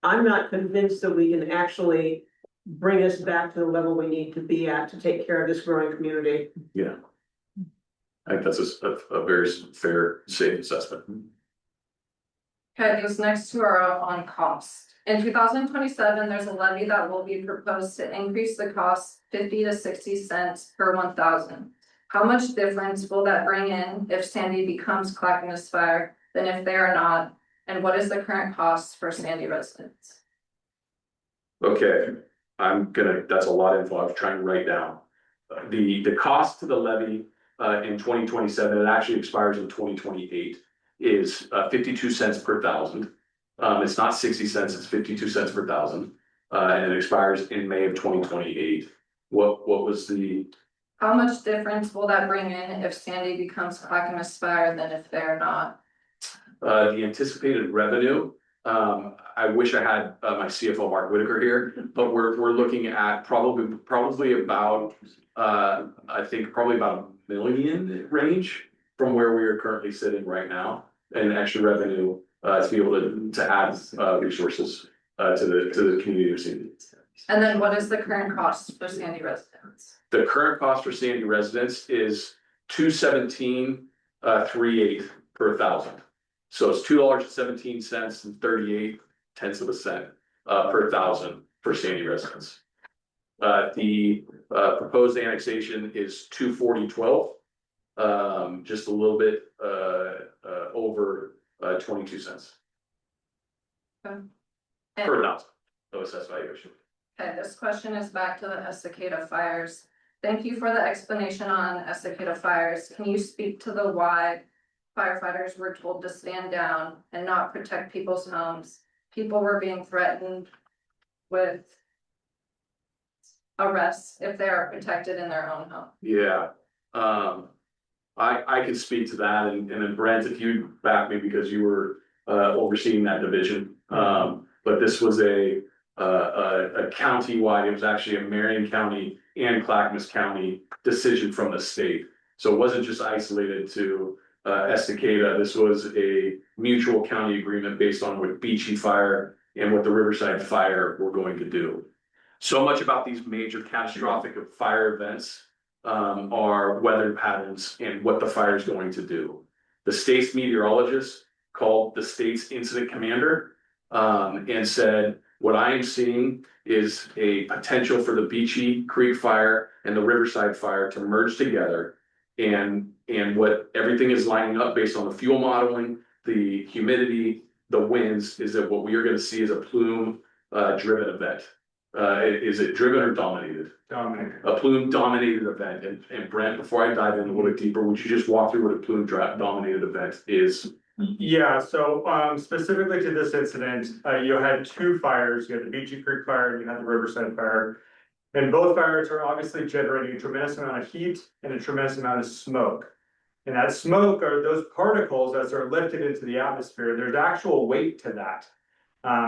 [SPEAKER 4] I'm not convinced that we can actually bring us back to the level we need to be at to take care of this growing community.
[SPEAKER 1] Yeah. I think that's a very fair, safe assessment.
[SPEAKER 2] Okay, this next two are on cost. In 2027, there's a levy that will be proposed to increase the cost 50 to 60 cents per 1,000. How much difference will that bring in if Sandy becomes Clackamas Fire than if they are not? And what is the current cost for Sandy residents?
[SPEAKER 1] Okay, that's a lot of info. I was trying to write down. The cost to the levy in 2027, it actually expires in 2028, is 52 cents per 1,000. It's not 60 cents, it's 52 cents per 1,000. And it expires in May of 2028. What was the?
[SPEAKER 2] How much difference will that bring in if Sandy becomes Clackamas Fire than if they're not?
[SPEAKER 1] The anticipated revenue, I wish I had my CFO Mark Whitaker here, but we're looking at probably about I think probably about $1 million range from where we are currently sitting right now, and extra revenue to be able to add resources to the community of Sandy.
[SPEAKER 2] And then what is the current cost for Sandy residents?
[SPEAKER 1] The current cost for Sandy residents is $217.38 per thousand. So it's $2.17 and 38 tenths of a cent per thousand for Sandy residents. The proposed annexation is $240.12, just a little bit over 22 cents
[SPEAKER 2] And-
[SPEAKER 1] per thousand of assessed valuation.
[SPEAKER 2] Okay, this question is back to the Estacada fires. Thank you for the explanation on Estacada fires. Can you speak to the why firefighters were told to stand down and not protect people's homes? People were being threatened with arrests if they are protected in their own home.
[SPEAKER 1] Yeah, I can speak to that, and then Brent, if you back me because you were overseeing that division. But this was a county-wide, it was actually a Marion County and Clackamas County decision from the state. So it wasn't just isolated to Estacada. This was a mutual county agreement based on what Beachy Fire and what the Riverside Fire were going to do. So much about these major catastrophic fire events are weather patterns and what the fire is going to do. The state's meteorologist called the state's incident commander and said, what I am seeing is a potential for the Beachy Creek Fire and the Riverside Fire to merge together. And what everything is lining up based on the fuel modeling, the humidity, the winds, is that what we are going to see is a plume driven event. Is it driven or dominated?
[SPEAKER 8] Dominic.
[SPEAKER 1] A plume dominated event. And Brent, before I dive in a little bit deeper, would you just walk through what a plume dominated event is?
[SPEAKER 8] Yeah, so specifically to this incident, you had two fires. You had the Beachy Creek Fire and you had the Riverside Fire. And both fires are obviously generating a tremendous amount of heat and a tremendous amount of smoke. And that smoke are those particles as they're lifted into the atmosphere. There's actual weight to that.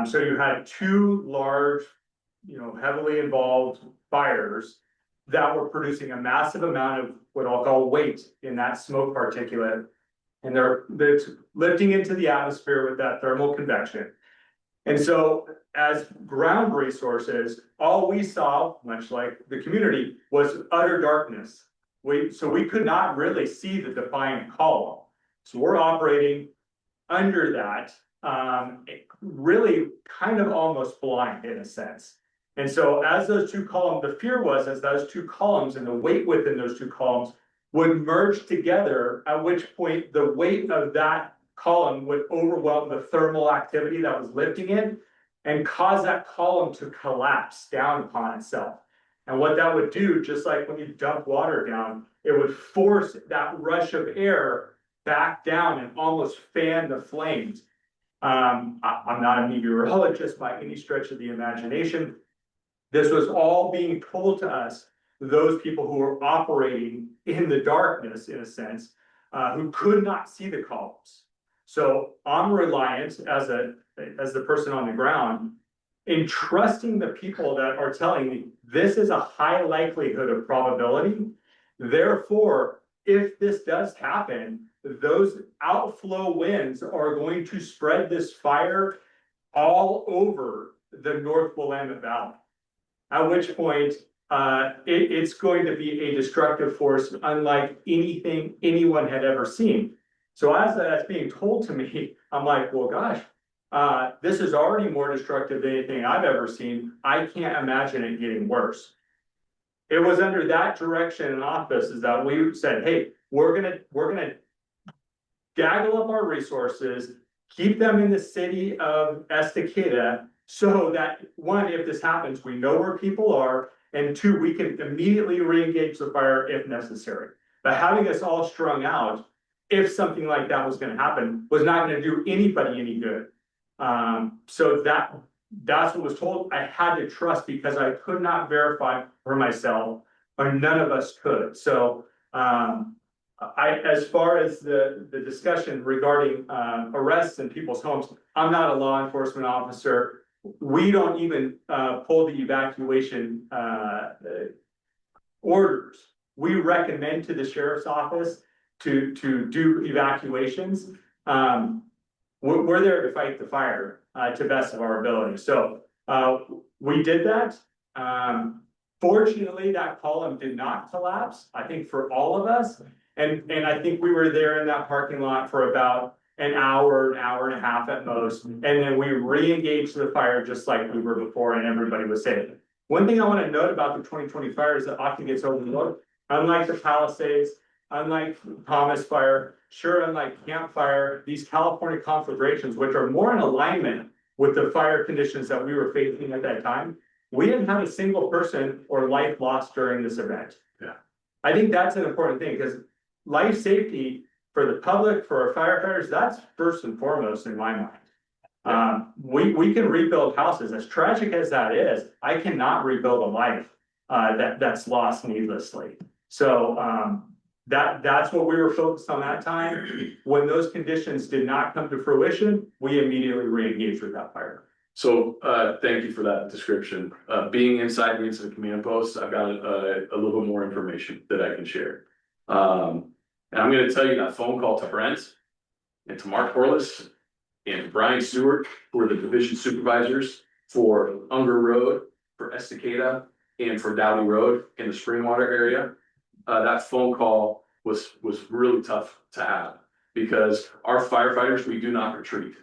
[SPEAKER 8] So you had two large, heavily involved fires that were producing a massive amount of what I'll call weight in that smoke particulate. And they're lifting into the atmosphere with that thermal convection. And so as ground resources, all we saw, much like the community, was utter darkness. So we could not really see the defiant column. So we're operating under that, really kind of almost blind in a sense. And so as those two columns, the fear was as those two columns and the weight within those two columns would merge together, at which point the weight of that column would overwhelm the thermal activity that was lifting it and cause that column to collapse down upon itself. And what that would do, just like when you dump water down, it would force that rush of air back down and almost fan the flames. I'm not a meteorologist by any stretch of the imagination. This was all being told to us, those people who were operating in the darkness, in a sense, who could not see the columns. So I'm reliant as the person on the ground in trusting the people that are telling me this is a high likelihood of probability. Therefore, if this does happen, those outflow winds are going to spread this fire all over the North Willamette Valley. At which point, it's going to be a destructive force unlike anything anyone had ever seen. So as that's being told to me, I'm like, well, gosh, this is already more destructive than anything I've ever seen. I can't imagine it getting worse. It was under that direction in office is that we said, hey, we're gonna gaggle up our resources, keep them in the city of Estacada, so that one, if this happens, we know where people are, and two, we can immediately re-engage the fire if necessary. But having us all strung out, if something like that was gonna happen, was not gonna do anybody any good. So that's what was told. I had to trust because I could not verify for myself, or none of us could. So as far as the discussion regarding arrests in people's homes, I'm not a law enforcement officer. We don't even pull the evacuation orders. We recommend to the sheriff's office to do evacuations. We're there to fight the fire to best of our ability. So we did that. Fortunately, that column did not collapse, I think for all of us. And I think we were there in that parking lot for about an hour and a half at most. And then we re-engaged the fire just like we were before and everybody was safe. One thing I want to note about the 2020 fires that often gets overlooked, unlike the Palisades, unlike Thomas Fire, sure, unlike Camp Fire, these California conflagrations, which are more in alignment with the fire conditions that we were facing at that time, we didn't have a single person or life lost during this event.
[SPEAKER 1] Yeah.
[SPEAKER 8] I think that's an important thing because life safety for the public, for our firefighters, that's first and foremost in my mind. We can rebuild houses, as tragic as that is, I cannot rebuild a life that's lost needlessly. So that's what we were focused on that time. When those conditions did not come to fruition, we immediately re-engaged with that fire.
[SPEAKER 1] So, thank you for that description. Being inside the incident command post, I've got a little bit more information that I can share. And I'm gonna tell you that phone call to Brent and to Mark Corliss and Brian Stewart, who are the division supervisors for Unger Road, for Estacada, and for Dowdy Road in the Springwater area. That phone call was really tough to have because our firefighters, we do not retreat.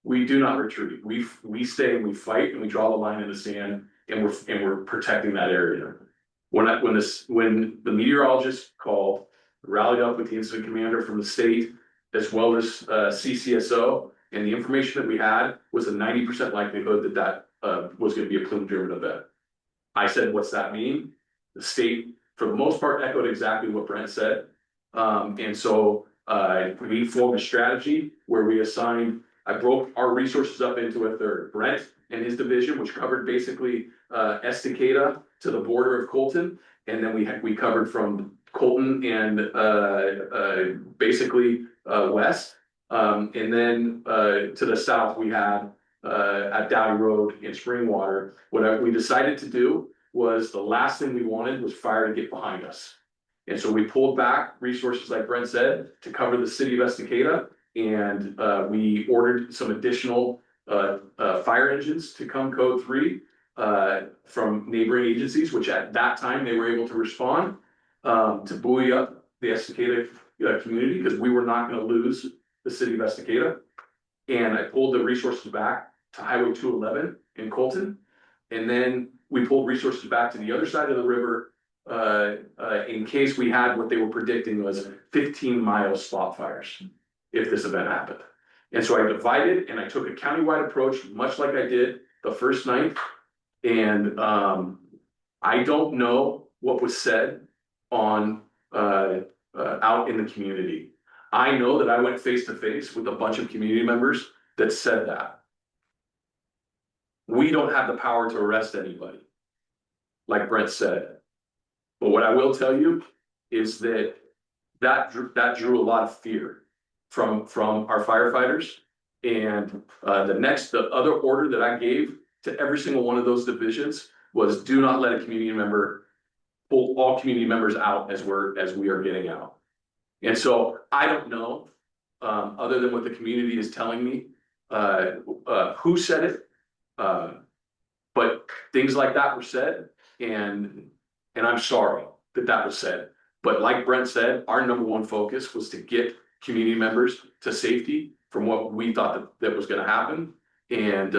[SPEAKER 1] We do not retreat. We stay and we fight and we draw the line in the sand and we're protecting that area. When the meteorologist called, rallied up with the incident commander from the state, as well as CCSO, and the information that we had was a 90% likelihood that was going to be a plume-driven event. I said, what's that mean? The state, for the most part, echoed exactly what Brent said. And so we formed a strategy where we assigned, I broke our resources up into a third. Brent and his division, which covered basically Estacada to the border of Colton. And then we covered from Colton and basically west. And then to the south, we had at Dowdy Road in Springwater. What we decided to do was the last thing we wanted was fire to get behind us. And so we pulled back resources, like Brent said, to cover the city of Estacada. And we ordered some additional fire engines to come code 3 from neighboring agencies, which at that time they were able to respond to buoy up the Estacada community, because we were not going to lose the city of Estacada. And I pulled the resources back to Highway 211 in Colton. And then we pulled resources back to the other side of the river in case we had what they were predicting was 15-mile spot fires if this event happened. And so I divided and I took a countywide approach, much like I did the first night. And I don't know what was said on out in the community. I know that I went face to face with a bunch of community members that said that. We don't have the power to arrest anybody, like Brent said. But what I will tell you is that drew a lot of fear from our firefighters. And the other order that I gave to every single one of those divisions was, do not let a community member pull all community members out as we are getting out. And so I don't know, other than what the community is telling me, who said it. But things like that were said, and I'm sorry that was said. But like Brent said, our number one focus was to get community members to safety from what we thought that was going to happen. And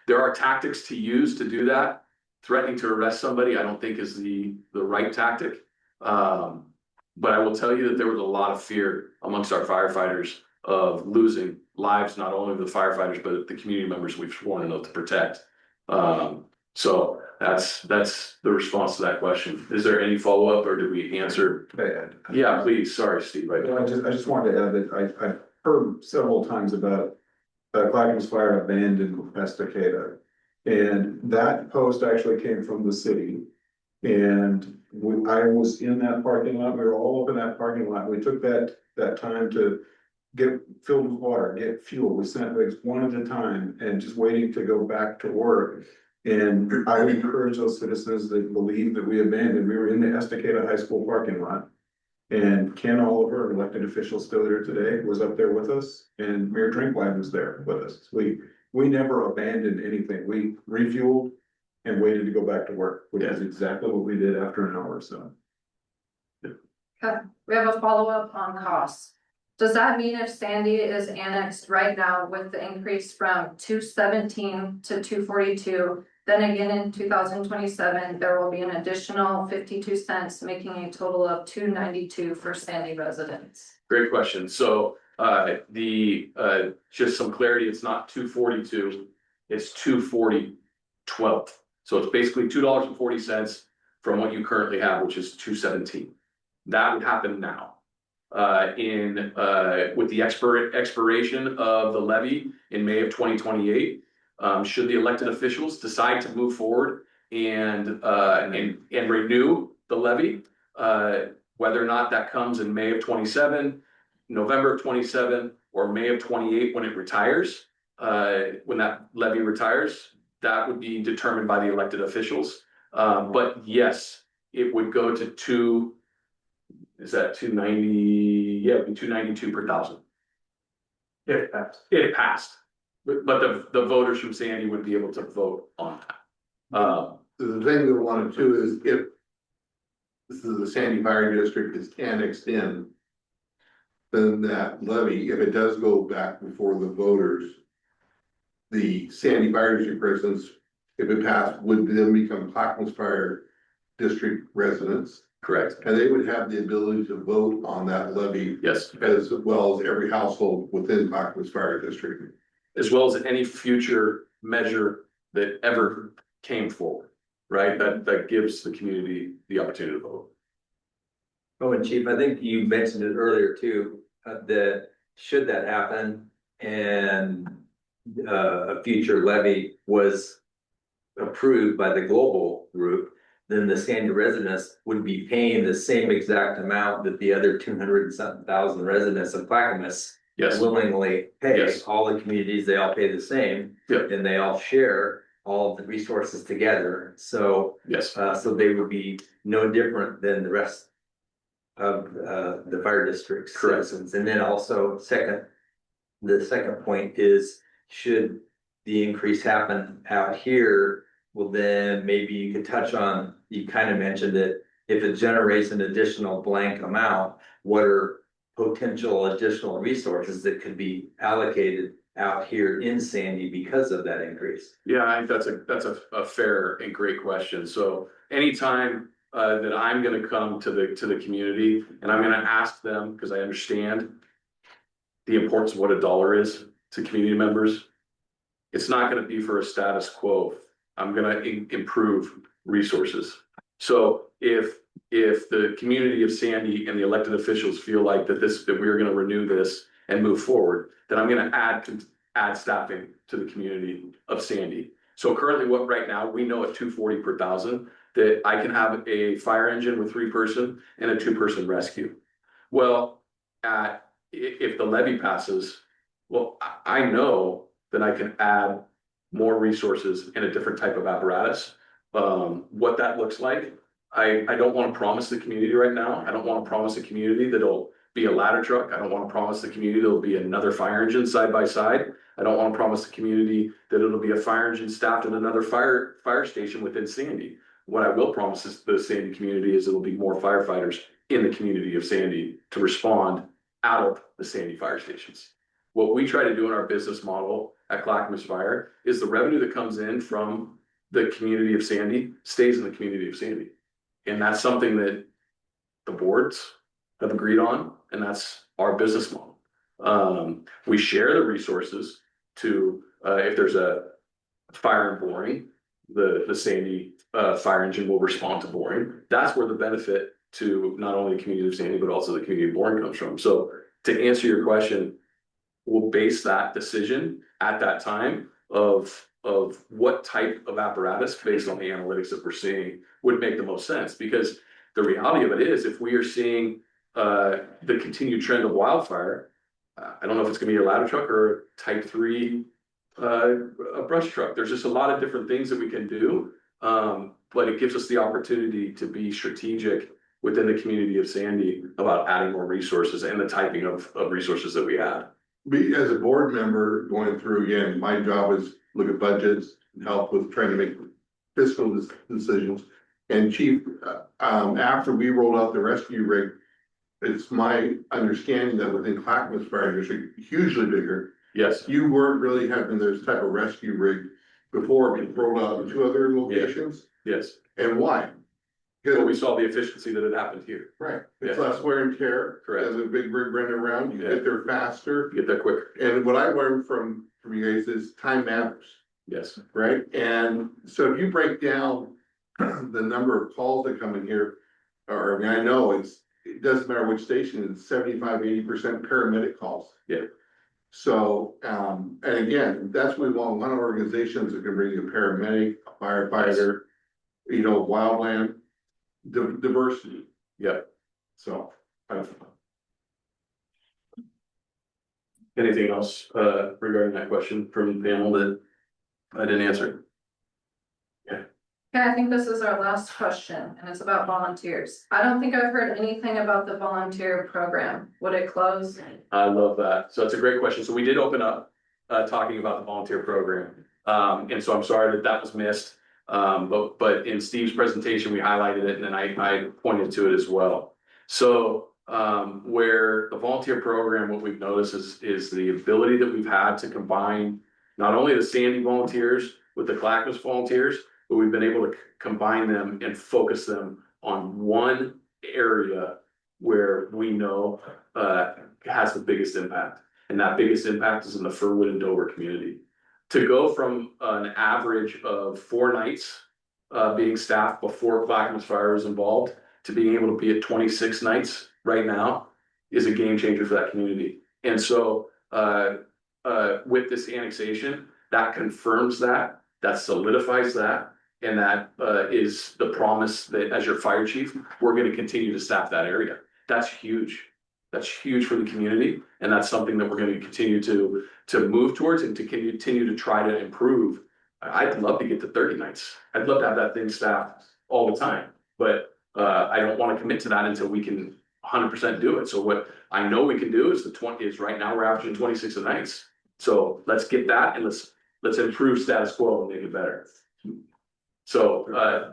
[SPEAKER 1] there are tactics to use to do that. Threatening to arrest somebody, I don't think is the right tactic. But I will tell you that there was a lot of fear amongst our firefighters of losing lives, not only of the firefighters, but the community members we've sworn an oath to protect. So that's the response to that question. Is there any follow-up, or did we answer? Yeah, please. Sorry, Steve.
[SPEAKER 3] I just wanted to add that I've heard several times about Clackamas Fire abandoned Estacada. And that post actually came from the city. And I was in that parking lot. We were all up in that parking lot. We took that time to get filled with water, get fuel. We sent like one at a time and just waiting to go back to work. And I would encourage those citizens that believe that we abandoned. We were in the Estacada High School parking lot. And Ken Oliver, an elected official still there today, was up there with us, and Mayor Drinkwine was there with us. We never abandoned anything. We refueled, and waited to go back to work, which is exactly what we did after an hour or so.
[SPEAKER 2] Okay, we have a follow-up on costs. Does that mean if Sandy is annexed right now with the increase from 217 to 242, then again in 2027, there will be an additional 52 cents, making a total of 292 for Sandy residents?
[SPEAKER 1] Great question. So, just some clarity, it's not 242, it's 240.12. So it's basically $2.40 from what you currently have, which is 217. That would happen now. With the expiration of the levy in May of 2028, should the elected officials decide to move forward and renew the levy, whether or not that comes in May of 27, November of 27, or May of 28 when it retires, when that levy retires, that would be determined by the elected officials. But yes, it would go to is that 290? Yeah, it'd be 292 per thousand.
[SPEAKER 8] If passed.
[SPEAKER 1] It passed, but the voters from Sandy would be able to vote on that.
[SPEAKER 6] The thing we wanted to is if this is the Sandy Fire District is annexed in, then that levy, if it does go back before the voters, the Sandy Fire District residents, if it passed, would then become Clackamas Fire District residents.
[SPEAKER 1] Correct.
[SPEAKER 6] And they would have the ability to vote on that levy.
[SPEAKER 1] Yes,
[SPEAKER 6] As well as every household within Clackamas Fire District.
[SPEAKER 1] as well as any future measure that ever came forward, right? That gives the community the opportunity to vote.
[SPEAKER 7] Oh, and Chief, I think you mentioned it earlier too, that should that happen and a future levy was approved by the global group, then the Sandy residents would be paying the same exact amount that the other 200 and something thousand residents of Clackamas
[SPEAKER 1] Yes,
[SPEAKER 7] willingly pay.
[SPEAKER 1] Yes.
[SPEAKER 7] All the communities, they all pay the same.
[SPEAKER 1] Yep.
[SPEAKER 7] And they all share all of the resources together. So
[SPEAKER 1] yes,
[SPEAKER 7] so they would be no different than the rest of the fire district's
[SPEAKER 1] Correct.
[SPEAKER 7] citizens. And then also the second point is, should the increase happen out here, well, then maybe you could touch on, you kind of mentioned it, if it generates an additional blank amount, what are potential additional resources that could be allocated out here in Sandy because of that increase?
[SPEAKER 1] yeah, I think that's a fair and great question. So anytime that I'm gonna come to the community and I'm gonna ask them, because I understand the importance of what a dollar is to community members, it's not gonna be for a status quo. I'm gonna improve resources. So if the community of Sandy and the elected officials feel like that we're gonna renew this and move forward, then I'm gonna add staffing to the community of Sandy. So currently right now, we know at 240 per thousand that I can have a fire engine with 3-person and a 2-person rescue. Well, if the levy passes, well, I know that I can add more resources and a different type of apparatus. What that looks like, I don't want to promise the community right now. I don't want to promise the community that it'll be a ladder truck. I don't want to promise the community there'll be another fire engine side by side. I don't want to promise the community that it'll be a fire engine staffed at another fire station within Sandy. What I will promise the Sandy community is it'll be more firefighters in the community of Sandy to respond out of the Sandy fire stations. What we try to do in our business model at Clackamas Fire is the revenue that comes in from the community of Sandy stays in the community of Sandy. And that's something that the boards have agreed on, and that's our business model. We share the resources to, if there's a fire and boring, the Sandy fire engine will respond to boring. That's where the benefit to not only the community of Sandy, but also the community of boring comes from. So to answer your question, we'll base that decision at that time of what type of apparatus based on the analytics that we're seeing would make the most sense. Because the reality of it is, if we are seeing the continued trend of wildfire, I don't know if it's gonna be a ladder truck or a type 3 a brush truck. There's just a lot of different things that we can do. But it gives us the opportunity to be strategic within the community of Sandy about adding more resources and the typing of resources that we add.
[SPEAKER 6] As a board member going through, again, my job is look at budgets and help with trying to make fiscal decisions. And chief, after we rolled out the rescue rig, it's my understanding that within Clackamas Fire District, hugely bigger,
[SPEAKER 1] Yes,
[SPEAKER 6] you weren't really having this type of rescue rig before it rolled out in 2 other locations.
[SPEAKER 1] yes.
[SPEAKER 6] And why?
[SPEAKER 1] But we
[SPEAKER 6] Because,
[SPEAKER 1] saw the efficiency that had happened here.
[SPEAKER 6] right, it's
[SPEAKER 1] Yeah.
[SPEAKER 6] less wear and tear.
[SPEAKER 1] Correct.
[SPEAKER 6] As a big rig running around, you
[SPEAKER 1] Yeah.
[SPEAKER 6] get there faster.
[SPEAKER 1] You get there quicker.
[SPEAKER 6] And what I learned from you guys is time matters,
[SPEAKER 1] Yes,
[SPEAKER 6] right? And so if you break down the number of calls that come in here, or I mean, I know it doesn't matter which station, it's 75-80% paramedic calls.
[SPEAKER 1] Yeah.
[SPEAKER 6] So, and again, that's what we want, one organizations that can bring you a paramedic, a firefighter, you know, wildland, diversity,
[SPEAKER 1] yeah.
[SPEAKER 6] so.
[SPEAKER 1] Anything else, regarding that question from the panel that I didn't answer?
[SPEAKER 2] Okay, I think this is our last question, and it's about volunteers. I don't think I've heard anything about the volunteer program. Would it close?
[SPEAKER 1] I love that. So it's a great question. So we did open up, talking about the volunteer program. And so I'm sorry that that was missed. But in Steve's presentation, we highlighted it and then I pointed to it as well. So, where the volunteer program, what we've noticed is the ability that we've had to combine not only the Sandy volunteers with the Clackamas volunteers, but we've been able to combine them and focus them on one area where we know has the biggest impact. And that biggest impact is in the Furwood and Dover community. To go from an average of 4 nights being staffed before Clackamas Fire was involved to being able to be at 26 nights right now is a game changer for that community. And so with this annexation, that confirms that solidifies that. And that is the promise that as your fire chief, we're going to continue to staff that area. That's huge. That's huge for the community. And that's something that we're going to continue to move towards and to continue to try to improve. I'd love to get to 30 nights. I'd love to have that thing staffed all the time. But I don't want to commit to that until we can 100% do it. So what I know we can do is right now we're averaging 26 nights. So let's get that and let's improve status quo and make it better. So,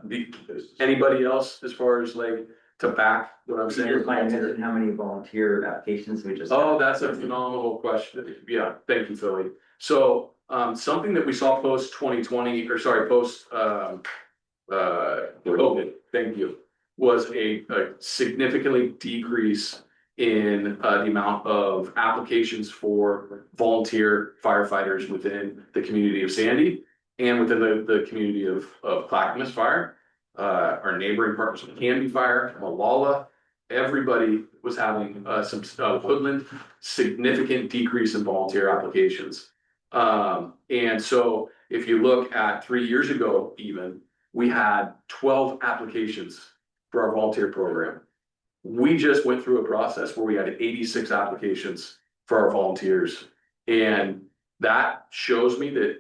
[SPEAKER 1] anybody else as far as like to back what I'm saying?
[SPEAKER 5] Your client isn't how many volunteer applications we just.
[SPEAKER 1] Oh, that's a phenomenal question. Yeah, thank you, Philly. So, something that we saw post 2020, or sorry, post COVID, thank you, was a significantly decrease in the amount of applications for volunteer firefighters within the community of Sandy and within the community of Clackamas Fire, our neighboring partners of Canby Fire, Malala, everybody was having some Woodland, significant decrease in volunteer applications. And so if you look at 3 years ago, even, we had 12 applications for our volunteer program. We just went through a process where we had 86 applications for our volunteers. And that shows me that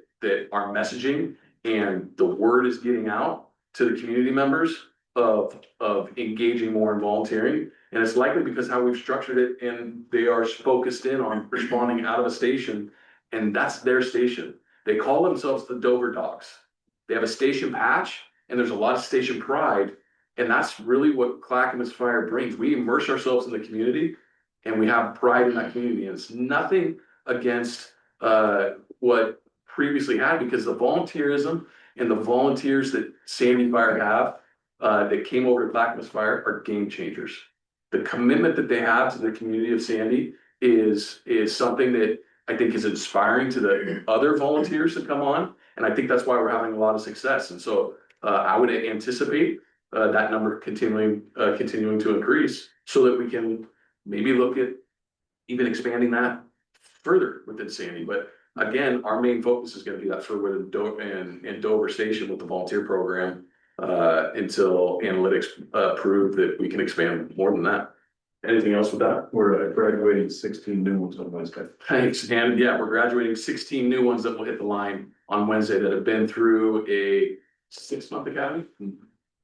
[SPEAKER 1] our messaging and the word is getting out to the community members of engaging more in volunteering. And it's likely because how we've structured it and they are focused in on responding out of a station, and that's their station. They call themselves the Dover Dogs. They have a station patch and there's a lot of station pride. And that's really what Clackamas Fire brings. We immerse ourselves in the community and we have pride in that community. And it's nothing against what previously had, because the volunteerism and the volunteers that Sandy Fire have that came over to Clackamas Fire are game changers. The commitment that they have to the community of Sandy is something that I think is inspiring to the other volunteers that come on. And I think that's why we're having a lot of success. And so I would anticipate that number continuing to increase so that we can maybe look at even expanding that further within Sandy. But again, our main focus is going to be that Furwood and Dover Station with the volunteer program until analytics prove that we can expand more than that. Anything else with that?
[SPEAKER 3] We're graduating 16 new ones on Wednesday.
[SPEAKER 1] Thanks. And yeah, we're graduating 16 new ones that will hit the line on Wednesday that have been through a 6-month academy.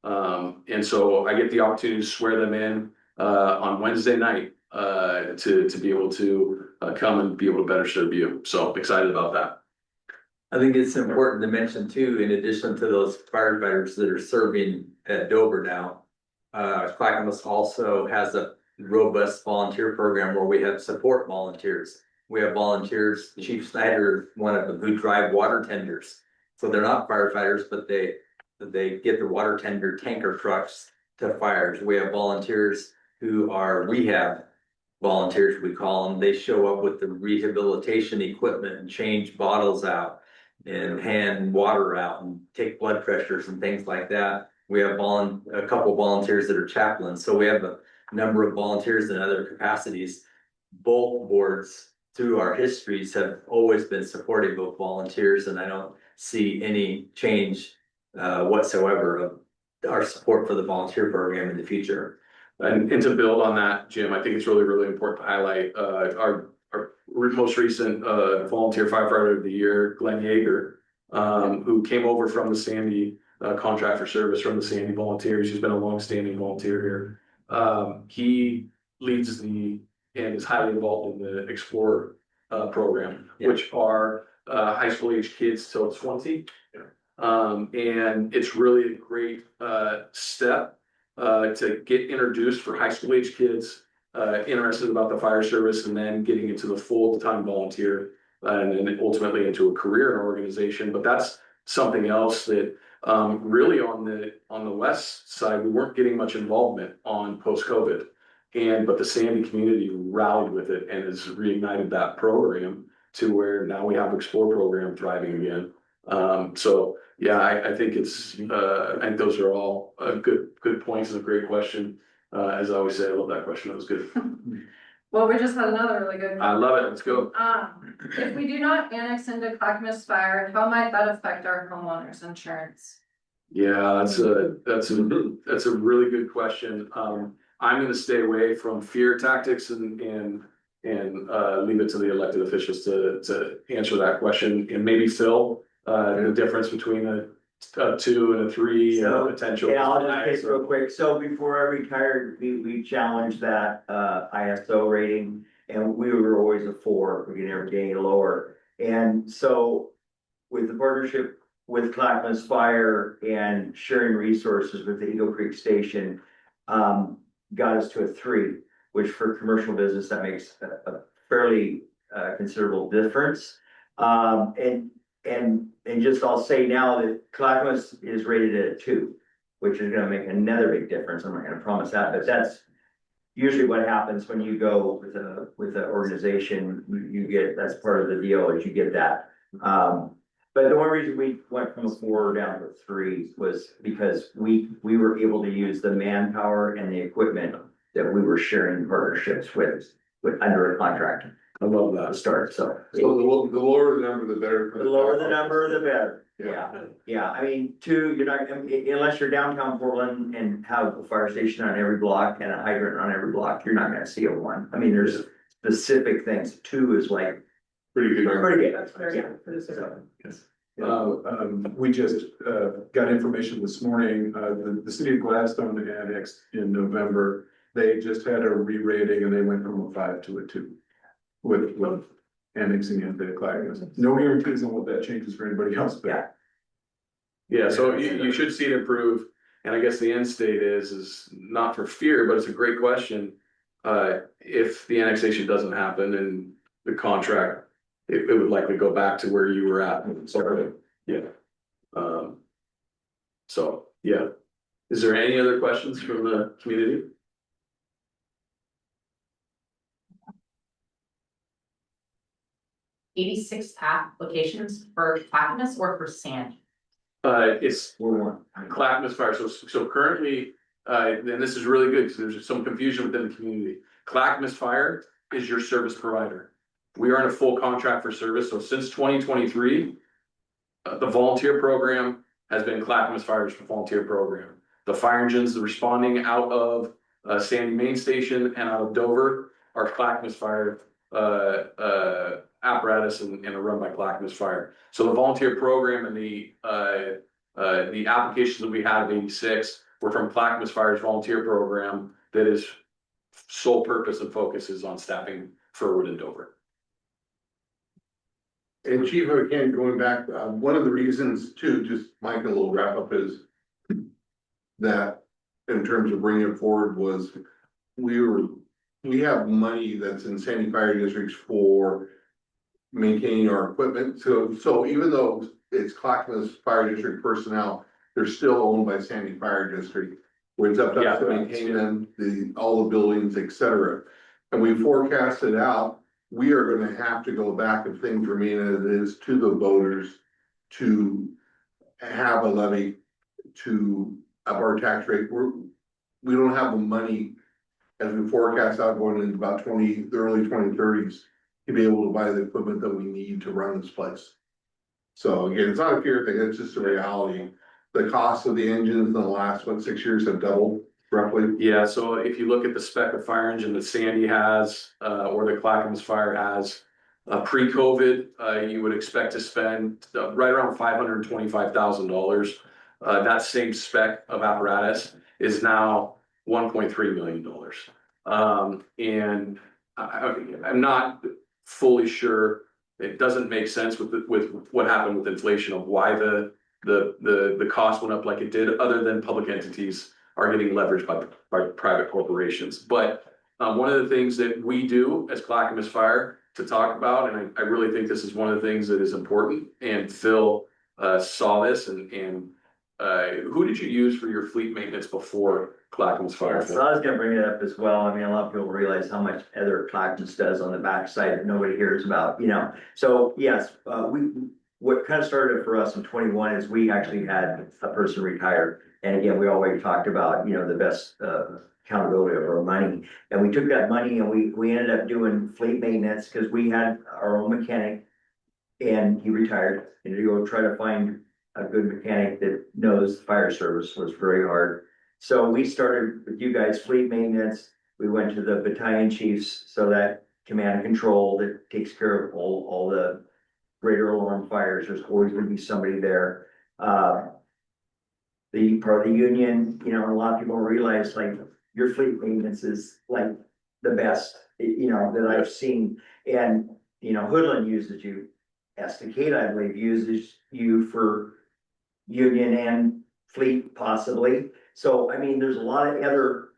[SPEAKER 1] And so I get the opportunity to swear them in on Wednesday night to be able to come and be able to better serve you. So excited about that.
[SPEAKER 7] I think it's important to mention too, in addition to those firefighters that are serving at Dover now. Clackamas also has a robust volunteer program where we have support volunteers. We have volunteers, Chief Snyder, one of them, who drive water tenders. So they're not firefighters, but they get the water tender tanker trucks to fires. We have volunteers who are rehab volunteers, we call them. They show up with the rehabilitation equipment and change bottles out and hand water out and take blood pressures and things like that. We have a couple volunteers that are chaplains, so we have a number of volunteers in other capacities. Both boards through our histories have always been supportive of volunteers, and I don't see any change whatsoever of our support for the volunteer program in the future.
[SPEAKER 1] And to build on that, Jim, I think it's really, really important to highlight, our most recent, volunteer firefighter of the year, Glenn Yeager, who came over from the Sandy, contract for service from the Sandy Volunteers. He's been a longstanding volunteer here. He leads and is highly involved in the Explorer, program,
[SPEAKER 7] Yeah.
[SPEAKER 1] which are, high school age kids till 20. And it's really a great, step to get introduced for high school age kids interested about the fire service, and then getting into the full-time volunteer, and then ultimately into a career in an organization. But that's something else that really on the west side, we weren't getting much involvement on post-COVID. But the Sandy community rallied with it and has reignited that program to where now we have Explore program thriving again. So yeah, I think I think those are all good points and a great question. As I always say, I love that question. That was good.
[SPEAKER 2] Well, we just had another really good.
[SPEAKER 1] I love it. Let's go.
[SPEAKER 2] If we do not annex into Clackamas Fire, how might that affect our homeowners insurance?
[SPEAKER 1] Yeah, that's a really good question. I'm gonna stay away from fear tactics and leave it to the elected officials to answer that question. And maybe Phil, the difference between a 2 and a 3
[SPEAKER 5] So,
[SPEAKER 1] potential.
[SPEAKER 5] Yeah, I'll just take it real quick. So before I retired, we challenged that ISO rating, and we were always a 4. We could never get any lower. And so with the partnership with Clackamas Fire and sharing resources with the Eagle Creek Station, got us to a 3, which for commercial business, that makes a fairly considerable difference. And just I'll say now that Clackamas is rated at a 2, which is gonna make another big difference. I'm not gonna promise that, but that's usually what happens when you go with an organization. You get, that's part of the deal, is you get that. But the one reason we went from a 4 down to a 3 was because we were able to use the manpower and the equipment that we were sharing partnerships with under a contract.
[SPEAKER 1] I love
[SPEAKER 5] To
[SPEAKER 1] that.
[SPEAKER 5] start, so.
[SPEAKER 6] So the lower the number, the better.
[SPEAKER 5] The lower the number, the better.
[SPEAKER 6] Yeah.
[SPEAKER 5] Yeah, I mean, 2, you're not, unless you're downtown Portland and have a fire station on every block and a hydrant on every block, you're not gonna see a 1. I mean, there's specific things. 2 is like
[SPEAKER 6] Pretty good.
[SPEAKER 5] pretty good.
[SPEAKER 4] That's very
[SPEAKER 5] Yeah.
[SPEAKER 4] good for this area.
[SPEAKER 3] We just got information this morning, the city of Gladstone annexed in November. They just had a re-rating and they went from a 5 to a 2 with annexing into Clackamas. No guarantees on what that changes for anybody else, but.
[SPEAKER 5] Yeah.
[SPEAKER 1] Yeah, so you should see it improve. And I guess the end state is not for fear, but it's a great question. If the annexation doesn't happen and the contract, it would likely go back to where you were at. So, yeah. So, yeah. Is there any other questions from the community?
[SPEAKER 9] 86 applications for Clackamas or for Sandy?
[SPEAKER 1] It's
[SPEAKER 5] We're 1.
[SPEAKER 1] Clackamas Fire. So currently, and this is really good because there's some confusion within the community. Clackamas Fire is your service provider. We are in a full contract for service. So since 2023, the volunteer program has been Clackamas Fire's volunteer program. The fire engines responding out of Sandy Main Station and out of Dover are Clackamas Fire apparatus and are run by Clackamas Fire. So the volunteer program and the applications that we had of 86 were from Clackamas Fire's volunteer program that is sole purpose and focus is on staffing Furwood and Dover.
[SPEAKER 6] And Chief, again, going back, one of the reasons too, just Mike, a little wrap up is that in terms of bringing it forward was we have money that's in Sandy Fire Districts for maintaining our equipment. So even though it's Clackamas Fire District personnel, they're still owned by Sandy Fire District. Where it's up to us to maintain them, all the buildings, et cetera. And we forecasted out, we are gonna have to go back if things remain as it is to the voters to have a levy to up our tax rate. We don't have the money as we forecast out going into about the early 2030s to be able to buy the equipment that we need to run this place. So again, it's not a fear thing, it's just a reality. The cost of the engines in the last, 6 years have doubled roughly.
[SPEAKER 1] Yeah, so if you look at the spec of fire engine that Sandy has, or the Clackamas Fire has, pre-COVID, you would expect to spend right around $525,000. That same spec of apparatus is now $1.3 million. And I'm not fully sure. It doesn't make sense with what happened with inflation of why the cost went up like it did, other than public entities are getting leveraged by private corporations. But one of the things that we do as Clackamas Fire to talk about, and I really think this is one of the things that is important, and Phil saw this, and who did you use for your fleet maintenance before Clackamas Fire?
[SPEAKER 5] Yeah, so I was gonna bring it up as well. I mean, a lot of people realize how much other Clackamas does on the backside that nobody hears about, you know. So yes, what kind of started it for us in 21 is we actually had a person retired. And again, we always talked about, you know, the best accountability of our money. And we took that money and we ended up doing fleet maintenance because we had our own mechanic and he retired. And to go try to find a good mechanic that knows fire service was very hard. So we started with you guys, fleet maintenance. We went to the battalion chiefs, so that command and control that takes care of all the greater alarm fires. There's always gonna be somebody there. The part of the union, you know, a lot of people realize like your fleet maintenance is like the best, you know, that I've seen. And, you know, Hoodland uses you. Esticade, I believe, uses you for union and fleet possibly. So, I mean, there's a lot of other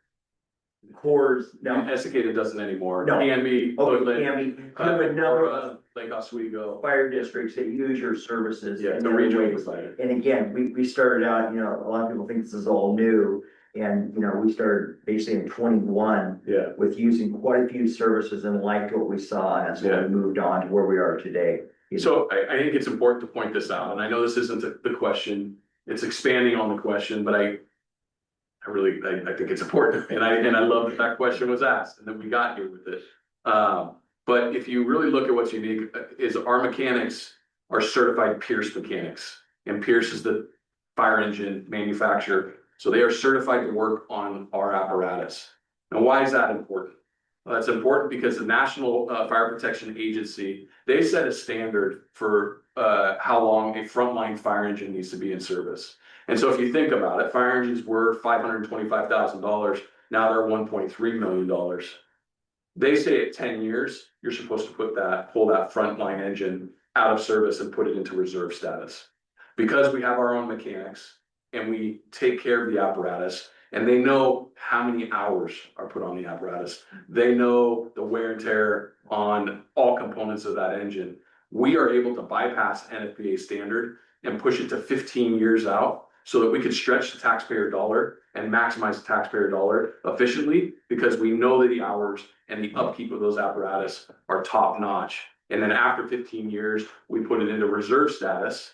[SPEAKER 5] cores now.
[SPEAKER 1] Esticade doesn't anymore.
[SPEAKER 5] No.
[SPEAKER 1] Can be.
[SPEAKER 5] Oh,
[SPEAKER 1] Woodland,
[SPEAKER 5] Camby, you would know
[SPEAKER 1] Lake Oswego.
[SPEAKER 5] fire districts that use your services.
[SPEAKER 1] Yeah,
[SPEAKER 5] in
[SPEAKER 1] the
[SPEAKER 5] other
[SPEAKER 1] regional
[SPEAKER 5] ways.
[SPEAKER 1] provider.
[SPEAKER 5] And again, we started out, you know, a lot of people think this is all new. And, you know, we started basically in 21
[SPEAKER 1] Yeah.
[SPEAKER 5] with using quite a few services and liked what we saw. And so we moved on to where we are today.
[SPEAKER 1] So I think it's important to point this out, and I know this isn't the question, it's expanding on the question, but I think it's important, and I love that question was asked, and that we got here with it. But if you really look at what's unique, is our mechanics are certified Pierce mechanics, and Pierce is the fire engine manufacturer, so they are certified to work on our apparatus. Now, why is that important? Well, that's important because the National Fire Protection Agency, they set a standard for how long a frontline fire engine needs to be in service. And so if you think about it, fire engines were $525,000, now they're $1.3 million. They say at 10 years, you're supposed to pull that frontline engine out of service and put it into reserve status. Because we have our own mechanics and we take care of the apparatus, and they know how many hours are put on the apparatus. They know the wear and tear on all components of that engine. We are able to bypass NFPA standard and push it to 15 years out so that we can stretch the taxpayer dollar and maximize the taxpayer dollar efficiently, because we know that the hours and the upkeep of those apparatus are top notch. And then after 15 years, we put it into reserve status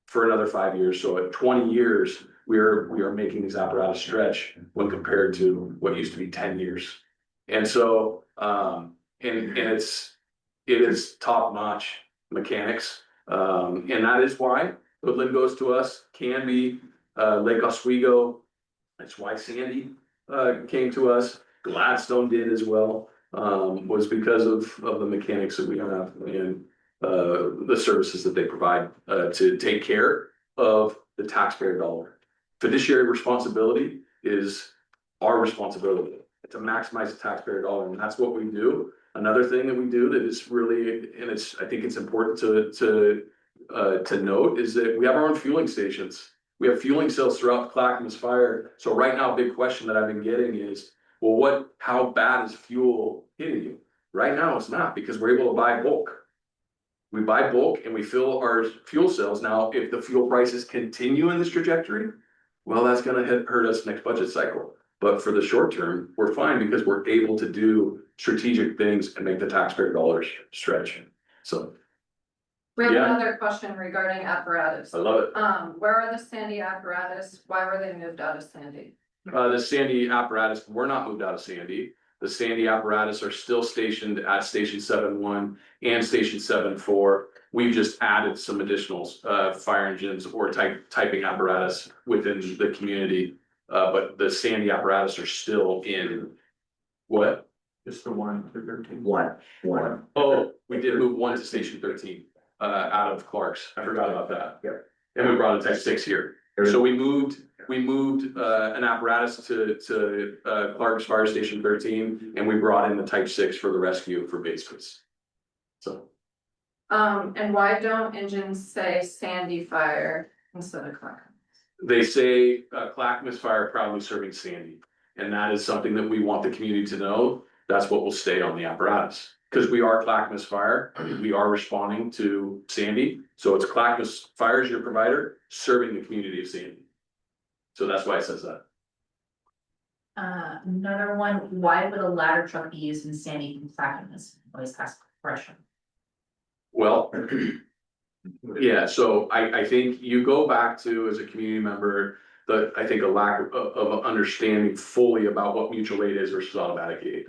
[SPEAKER 1] for another 5 years. So at 20 years, we are making these apparatus stretch when compared to what used to be 10 years. And so, and it is top notch mechanics. And that is why Woodland goes to us, can be, Lake Oswego. That's why Sandy, came to us. Gladstone did as well, was because of the mechanics that we have and, the services that they provide, to take care of the taxpayer dollar. Fiduciary responsibility is our responsibility to maximize the taxpayer dollar, and that's what we do. Another thing that we do that is really, and I think it's important to note is that we have our own fueling stations. We have fueling cells throughout Clackamas Fire. So right now, a big question that I've been getting is, well, how bad is fuel hitting you? Right now, it's not, because we're able to buy bulk. We buy bulk and we fill our fuel cells. Now, if the fuel prices continue in this trajectory, well, that's gonna hurt us next budget cycle. But for the short term, we're fine because we're able to do strategic things and make the taxpayer dollars stretch. So
[SPEAKER 2] We have
[SPEAKER 1] Yeah.
[SPEAKER 2] another question regarding apparatus.
[SPEAKER 1] I love it.
[SPEAKER 2] Where are the Sandy apparatus? Why were they moved out of Sandy?
[SPEAKER 1] The Sandy apparatus, we're not moved out of Sandy. The Sandy apparatus are still stationed at Station 7-1 and Station 7-4. We've just added some additional fire engines or typing apparatus within the community. But the Sandy apparatus are still in what?
[SPEAKER 8] Just the 1 to 13.
[SPEAKER 5] One.
[SPEAKER 1] Oh, we did move one to Station 13 out of Clark's. I forgot about that.
[SPEAKER 5] Yep.
[SPEAKER 1] And we brought a Type 6 here. So we moved an apparatus to Clark's Fire Station 13, and we brought in the Type 6 for the rescue for basements. So
[SPEAKER 2] And why don't engines say Sandy Fire instead of Clackamas?
[SPEAKER 1] they say Clackamas Fire proudly serving Sandy, and that is something that we want the community to know. That's what will stay on the apparatus. Because we are Clackamas Fire, we are responding to Sandy, so it's Clackamas Fire as your provider, serving the community of Sandy. So that's why it says that.
[SPEAKER 9] Another one, why would a ladder truck be used in Sandy from Clackamas? Always ask the question.
[SPEAKER 1] Well, yeah, so I think you go back to, as a community member, I think a lack of understanding fully about what mutual aid is versus automatic aid.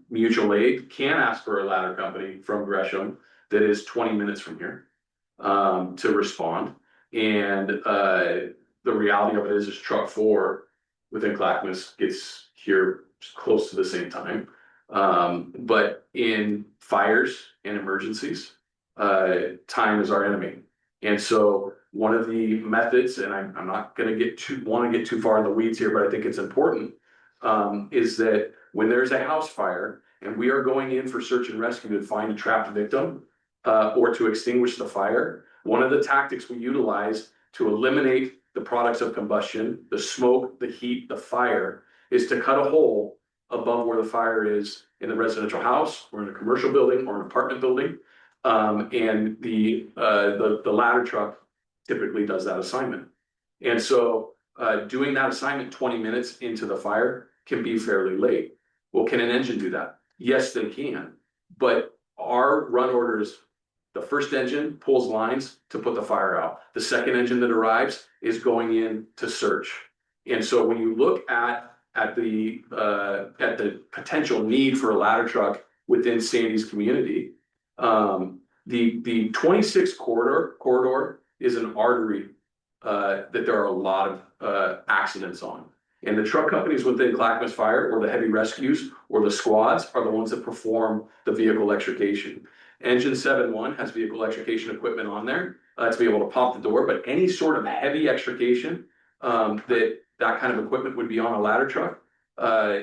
[SPEAKER 1] Mutual aid can ask for a ladder company from Gresham that is 20 minutes from here to respond. And the reality of it is truck 4 within Clackamas gets here close to the same time. But in fires and emergencies, time is our enemy. And so one of the methods, and I'm not gonna get too far in the weeds here, but I think it's important, is that when there's a house fire and we are going in for search and rescue to find a trapped victim, or to extinguish the fire, one of the tactics we utilize to eliminate the products of combustion, the smoke, the heat, the fire, is to cut a hole above where the fire is in the residential house or in a commercial building or an apartment building. And the ladder truck typically does that assignment. And so doing that assignment 20 minutes into the fire can be fairly late. Well, can an engine do that? Yes, they can. But our run order is the first engine pulls lines to put the fire out. The second engine that arrives is going in to search. And so when you look at the potential need for a ladder truck within Sandy's community, the 26 corridor is an artery that there are a lot of accidents on. And the truck companies within Clackamas Fire, or the heavy rescues, or the squads, are the ones that perform the vehicle extrication. Engine 7-1 has vehicle extrication equipment on there to be able to pop the door, but any sort of heavy extrication that kind of equipment would be on a ladder truck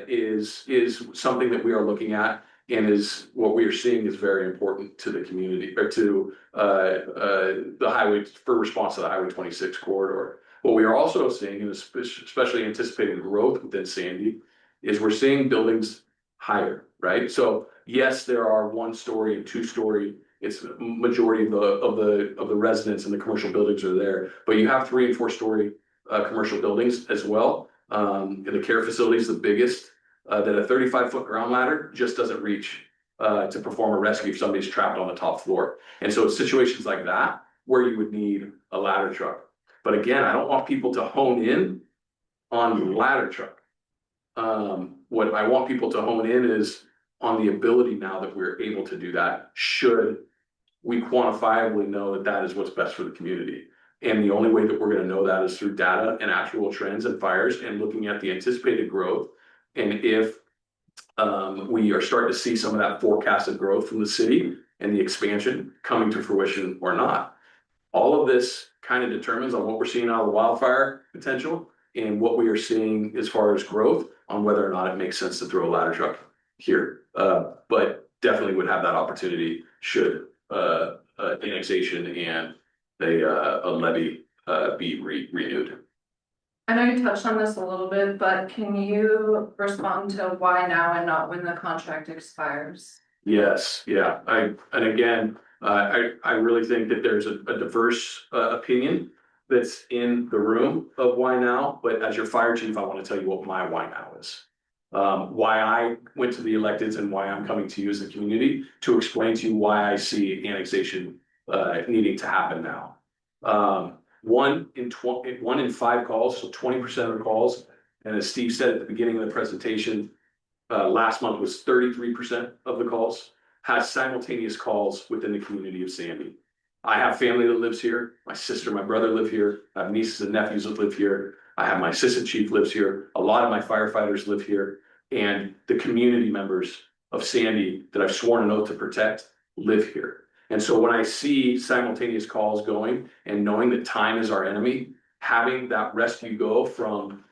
[SPEAKER 1] is something that we are looking at, and is what we are seeing is very important to the community, or to the highway, for response to the Highway 26 corridor. What we are also seeing, and especially anticipating growth within Sandy, is we're seeing buildings higher, right? So yes, there are 1-story and 2-story. It's majority of the residents and the commercial buildings are there, but you have 3- and 4-story commercial buildings as well. And the care facility is the biggest. That a 35-foot ground ladder just doesn't reach to perform a rescue if somebody's trapped on the top floor. And so it's situations like that where you would need a ladder truck. But again, I don't want people to hone in on the ladder truck. What I want people to hone in is on the ability now that we're able to do that, should we quantifiably know that that is what's best for the community. And the only way that we're gonna know that is through data and actual trends and fires and looking at the anticipated growth. And if we are starting to see some of that forecasted growth from the city and the expansion coming to fruition or not. All of this kind of determines on what we're seeing out of the wildfire potential and what we are seeing as far as growth on whether or not it makes sense to throw a ladder truck here. But definitely would have that opportunity should annexation and a levy be renewed.
[SPEAKER 2] I know you touched on this a little bit, but can you respond to why now and not when the contract expires?
[SPEAKER 1] Yes, yeah, and again, I really think that there's a diverse opinion that's in the room of why now, but as your fire chief, I want to tell you what my why now is. Why I went to the electeds and why I'm coming to you as a community to explain to you why I see annexation needing to happen now. 1 in 5 calls, so 20% of the calls, and as Steve said at the beginning of the presentation, last month was 33% of the calls, has simultaneous calls within the community of Sandy. I have family that lives here. My sister, my brother live here. I have nieces and nephews that live here. I have my assistant chief lives here. A lot of my firefighters live here. And the community members of Sandy that I've sworn an oath to protect live here. And so when I see simultaneous calls going and knowing that time is our enemy, having that rescue go from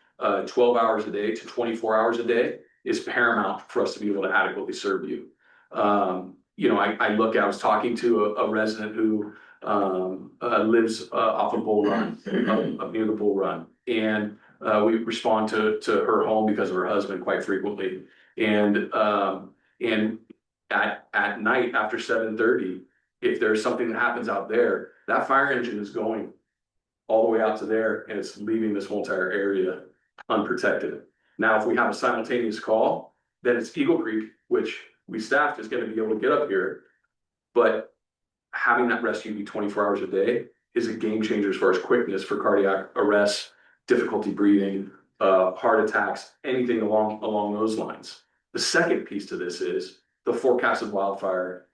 [SPEAKER 1] 12 hours a day to 24 hours a day is paramount for us to be able to adequately serve you. You know, I was talking to a resident who lives off of Bull Run, up near the Bull Run. And we respond to her home because of her husband quite frequently. And at night after 7:30, if there's something that happens out there, that fire engine is going all the way out to there and it's leaving this whole entire area unprotected. Now, if we have a simultaneous call, then it's Eagle Creek, which we staffed is going to be able to get up here. But having that rescue be 24 hours a day is a game changer as far as quickness for cardiac arrests, difficulty breathing, heart attacks, anything along those lines. The second piece to this is the forecasted wildfire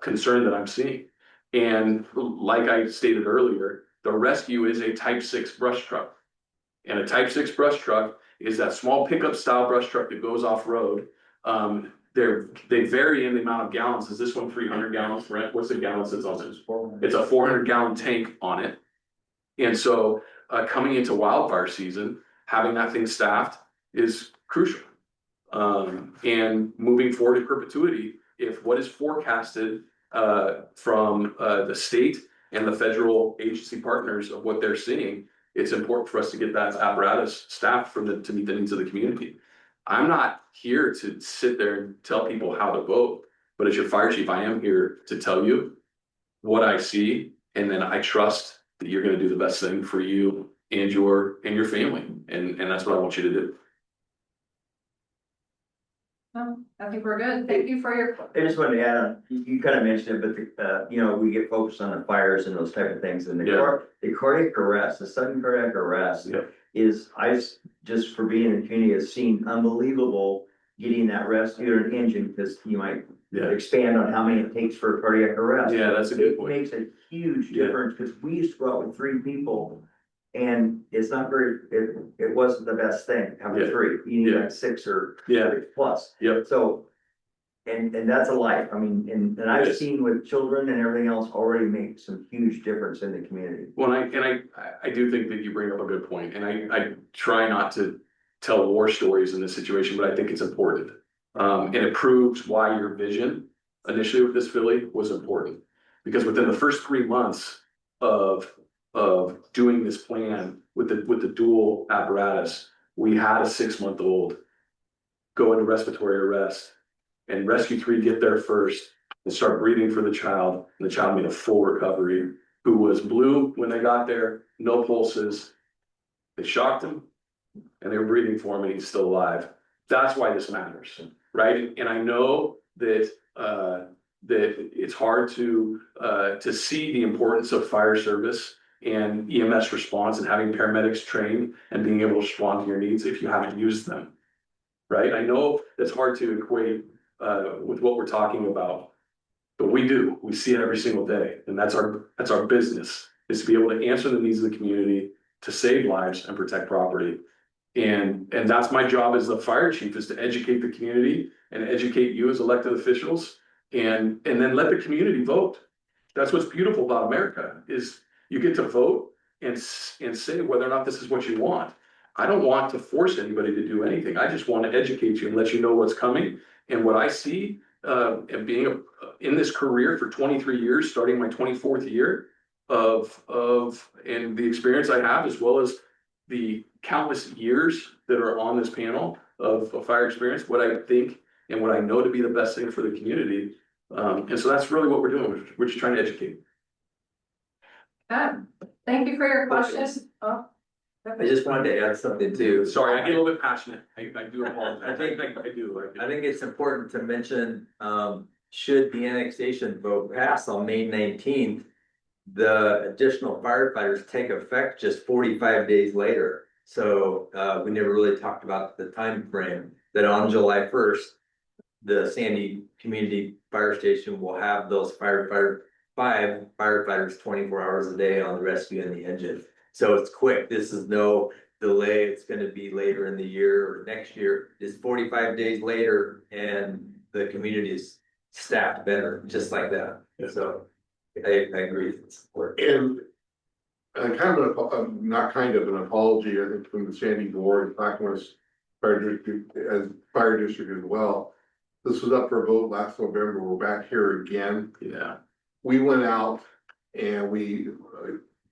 [SPEAKER 1] concern that I'm seeing. And like I stated earlier, the rescue is a type 6 brush truck. And a type 6 brush truck is that small pickup style brush truck that goes off road. They vary in the amount of gallons. Is this one 300 gallons? What's the gallons that's on it? It's a 400-gallon tank on it. And so coming into wildfire season, having that thing staffed is crucial. And moving forward in perpetuity, if what is forecasted from the state and the federal agency partners of what they're seeing, it's important for us to get that apparatus staffed to meet the needs of the community. I'm not here to sit there and tell people how to vote, but as your fire chief, I am here to tell you what I see, and then I trust that you're going to do the best thing for you and your family, and that's what I want you to do.
[SPEAKER 2] I think we're good. Thank you for your.
[SPEAKER 5] I just wanted to add on, you kind of mentioned it, but you know, we get focused on the fires and those type of things, and the cardiac arrest, the sudden cardiac arrest is, just for being in the community, has seen unbelievable getting that rescue or an engine, because you might expand on how many it takes for a cardiac arrest.
[SPEAKER 1] Yeah, that's a good point.
[SPEAKER 5] It makes a huge difference, because we used to go out with 3 people. And it's not very, it wasn't the best thing, having 3, you need like 6 or 6 plus.
[SPEAKER 1] Yep.
[SPEAKER 5] So, and that's a life, I mean, and I've seen with children and everything else already make some huge difference in the community.
[SPEAKER 1] Well, I do think that you bring up a good point, and I try not to tell war stories in this situation, but I think it's important. And it proves why your vision initially with this Philly was important, because within the first 3 months of doing this plan with the dual apparatus, we had a 6-month-old go into respiratory arrest, and rescue 3 get there first and start breathing for the child, and the child made a full recovery, who was blue when they got there, no pulses. They shocked him and they were breathing for him, and he's still alive. That's why this matters, right? And I know that that it's hard to see the importance of fire service and EMS response and having paramedics trained and being able to respond to your needs if you haven't used them, right? I know it's hard to equate with what we're talking about, but we do. We see it every single day, and that's our business, is to be able to answer the needs of the community, to save lives and protect property. And that's my job as the fire chief, is to educate the community and educate you as elected officials, and then let the community vote. That's what's beautiful about America, is you get to vote and say whether or not this is what you want. I don't want to force anybody to do anything. I just want to educate you and let you know what's coming And what I see, and being in this career for 23 years, starting my 24th year and the experience I have, as well as the countless years that are on this panel of fire experience, what I think and what I know to be the best thing for the community. And so that's really what we're doing. We're just trying to educate.
[SPEAKER 2] Thank you for your questions. Oh,
[SPEAKER 7] I just wanted to add something too.
[SPEAKER 1] Sorry, I get a little bit passionate. I do apologize.
[SPEAKER 7] I think-
[SPEAKER 1] I do.
[SPEAKER 7] I think it's important to mention, should the annexation vote pass on May 19th, the additional firefighters take effect just 45 days later. So, we never really talked about the time frame that on July 1st, the Sandy Community Fire Station will have those five firefighters 24 hours a day on the rescue and the engine. So it's quick. This is no delay. It's gonna be later in the year or next year. It's 45 days later and the community is staffed better, just like that. So I agree. It's important.
[SPEAKER 6] And kind of not kind of an apology, I think, from the Sandy Board, Clackamas Fire District as well. This was up for a vote last November. We're back here again.
[SPEAKER 1] Yeah.
[SPEAKER 6] We went out and we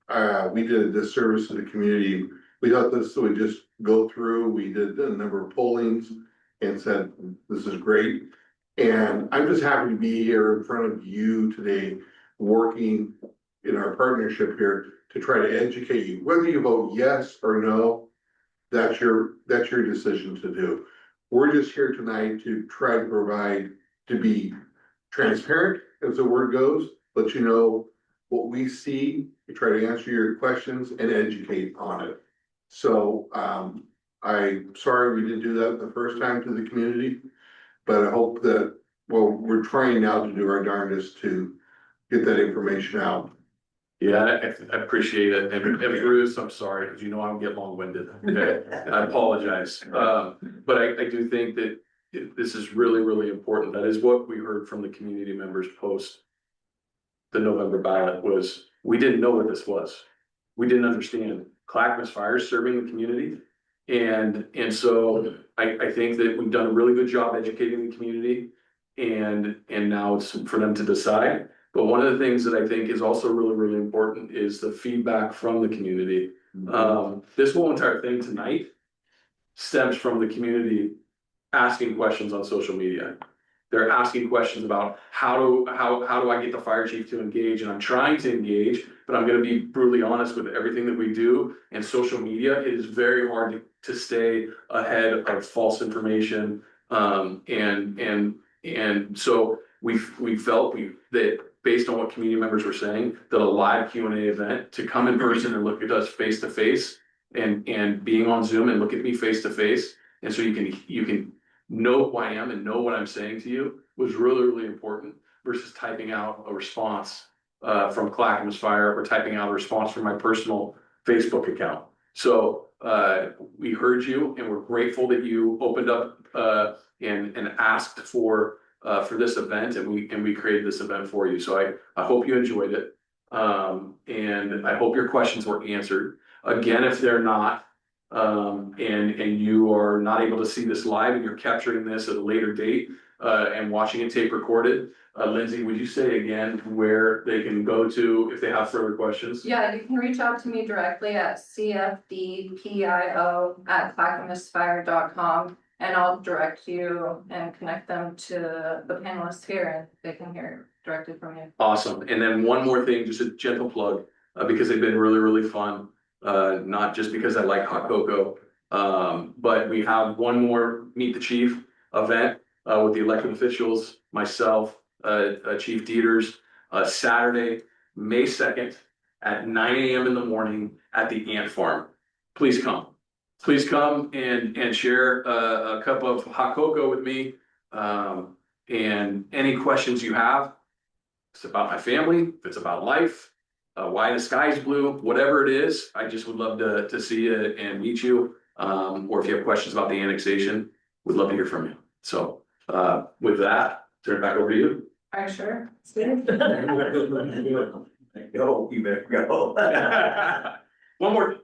[SPEAKER 6] did a disservice to the community. We thought this would just go through. We did a number of pollings and said, this is great. And I'm just happy to be here in front of you today, working in our partnership here to try to educate you. Whether you vote yes or no, that's your decision to do. We're just here tonight to try to provide, to be transparent, as the word goes, let you know what we see, we try to answer your questions and educate on it. So, I'm sorry we didn't do that the first time to the community, but I hope that, well, we're trying now to do our darndest to get that information out.
[SPEAKER 1] Yeah, I appreciate it. And Bruce, I'm sorry, because you know I'm getting long-winded. Okay, I apologize. But I do think that this is really, really important. That is what we heard from the community members post the November ballot was, we didn't know what this was. We didn't understand Clackamas Fire serving the community. And so I think that we've done a really good job educating the community, and now it's for them to decide. But one of the things that I think is also really, really important is the feedback from the community. This whole entire thing tonight stems from the community asking questions on social media. They're asking questions about how do I get the fire chief to engage? And I'm trying to engage, but I'm gonna be brutally honest with everything that we do. And social media, it is very hard to stay ahead of false information. And so we felt that based on what community members were saying, that a live Q&A event, to come in person and look at us face to face, and being on Zoom and look at me face to face, and so you can know who I am and know what I'm saying to you, was really, really important, versus typing out a response from Clackamas Fire or typing out a response from my personal Facebook account. So we heard you, and we're grateful that you opened up and asked for this event, and we created this event for you. So I hope you enjoyed it. And I hope your questions were answered. Again, if they're not, and you are not able to see this live and you're capturing this at a later date and watching it tape recorded, Lindsay, would you say again where they can go to if they have further questions?
[SPEAKER 2] Yeah, you can reach out to me directly at cfdpio@clackamasfire.com, and I'll direct you and connect them to the panelists here, and they can hear directly from you.
[SPEAKER 1] Awesome. And then one more thing, just a gentle plug, because they've been really, really fun. Not just because I like hot cocoa, but we have one more Meet the Chief event with the elected officials, myself, Chief Dieters, Saturday, May 2nd at 9 a.m. in the morning at the Ant Farm. Please come. Please come and share a cup of hot cocoa with me. And any questions you have, if it's about my family, if it's about life, why the sky's blue, whatever it is, I just would love to see you and meet you. Or if you have questions about the annexation, we'd love to hear from you. So with that, turn it back over to you.
[SPEAKER 2] Are you sure?
[SPEAKER 5] Go, you better go.
[SPEAKER 1] One more.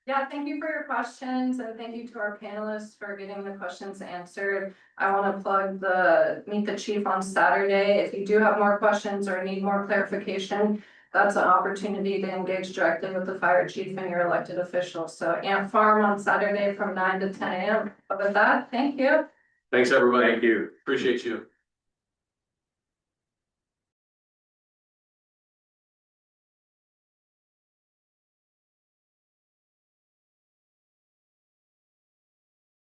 [SPEAKER 2] Yeah, thank you for your questions and thank you to our panelists for getting the questions answered. I want to plug the Meet the Chief on Saturday. If you do have more questions or need more clarification, that's an opportunity to engage directly with the fire chief and your elected officials. So Ant Farm on Saturday from 9 to 10 a.m. But with that, thank you.
[SPEAKER 1] Thanks, everybody.
[SPEAKER 5] Thank you.
[SPEAKER 1] Appreciate you.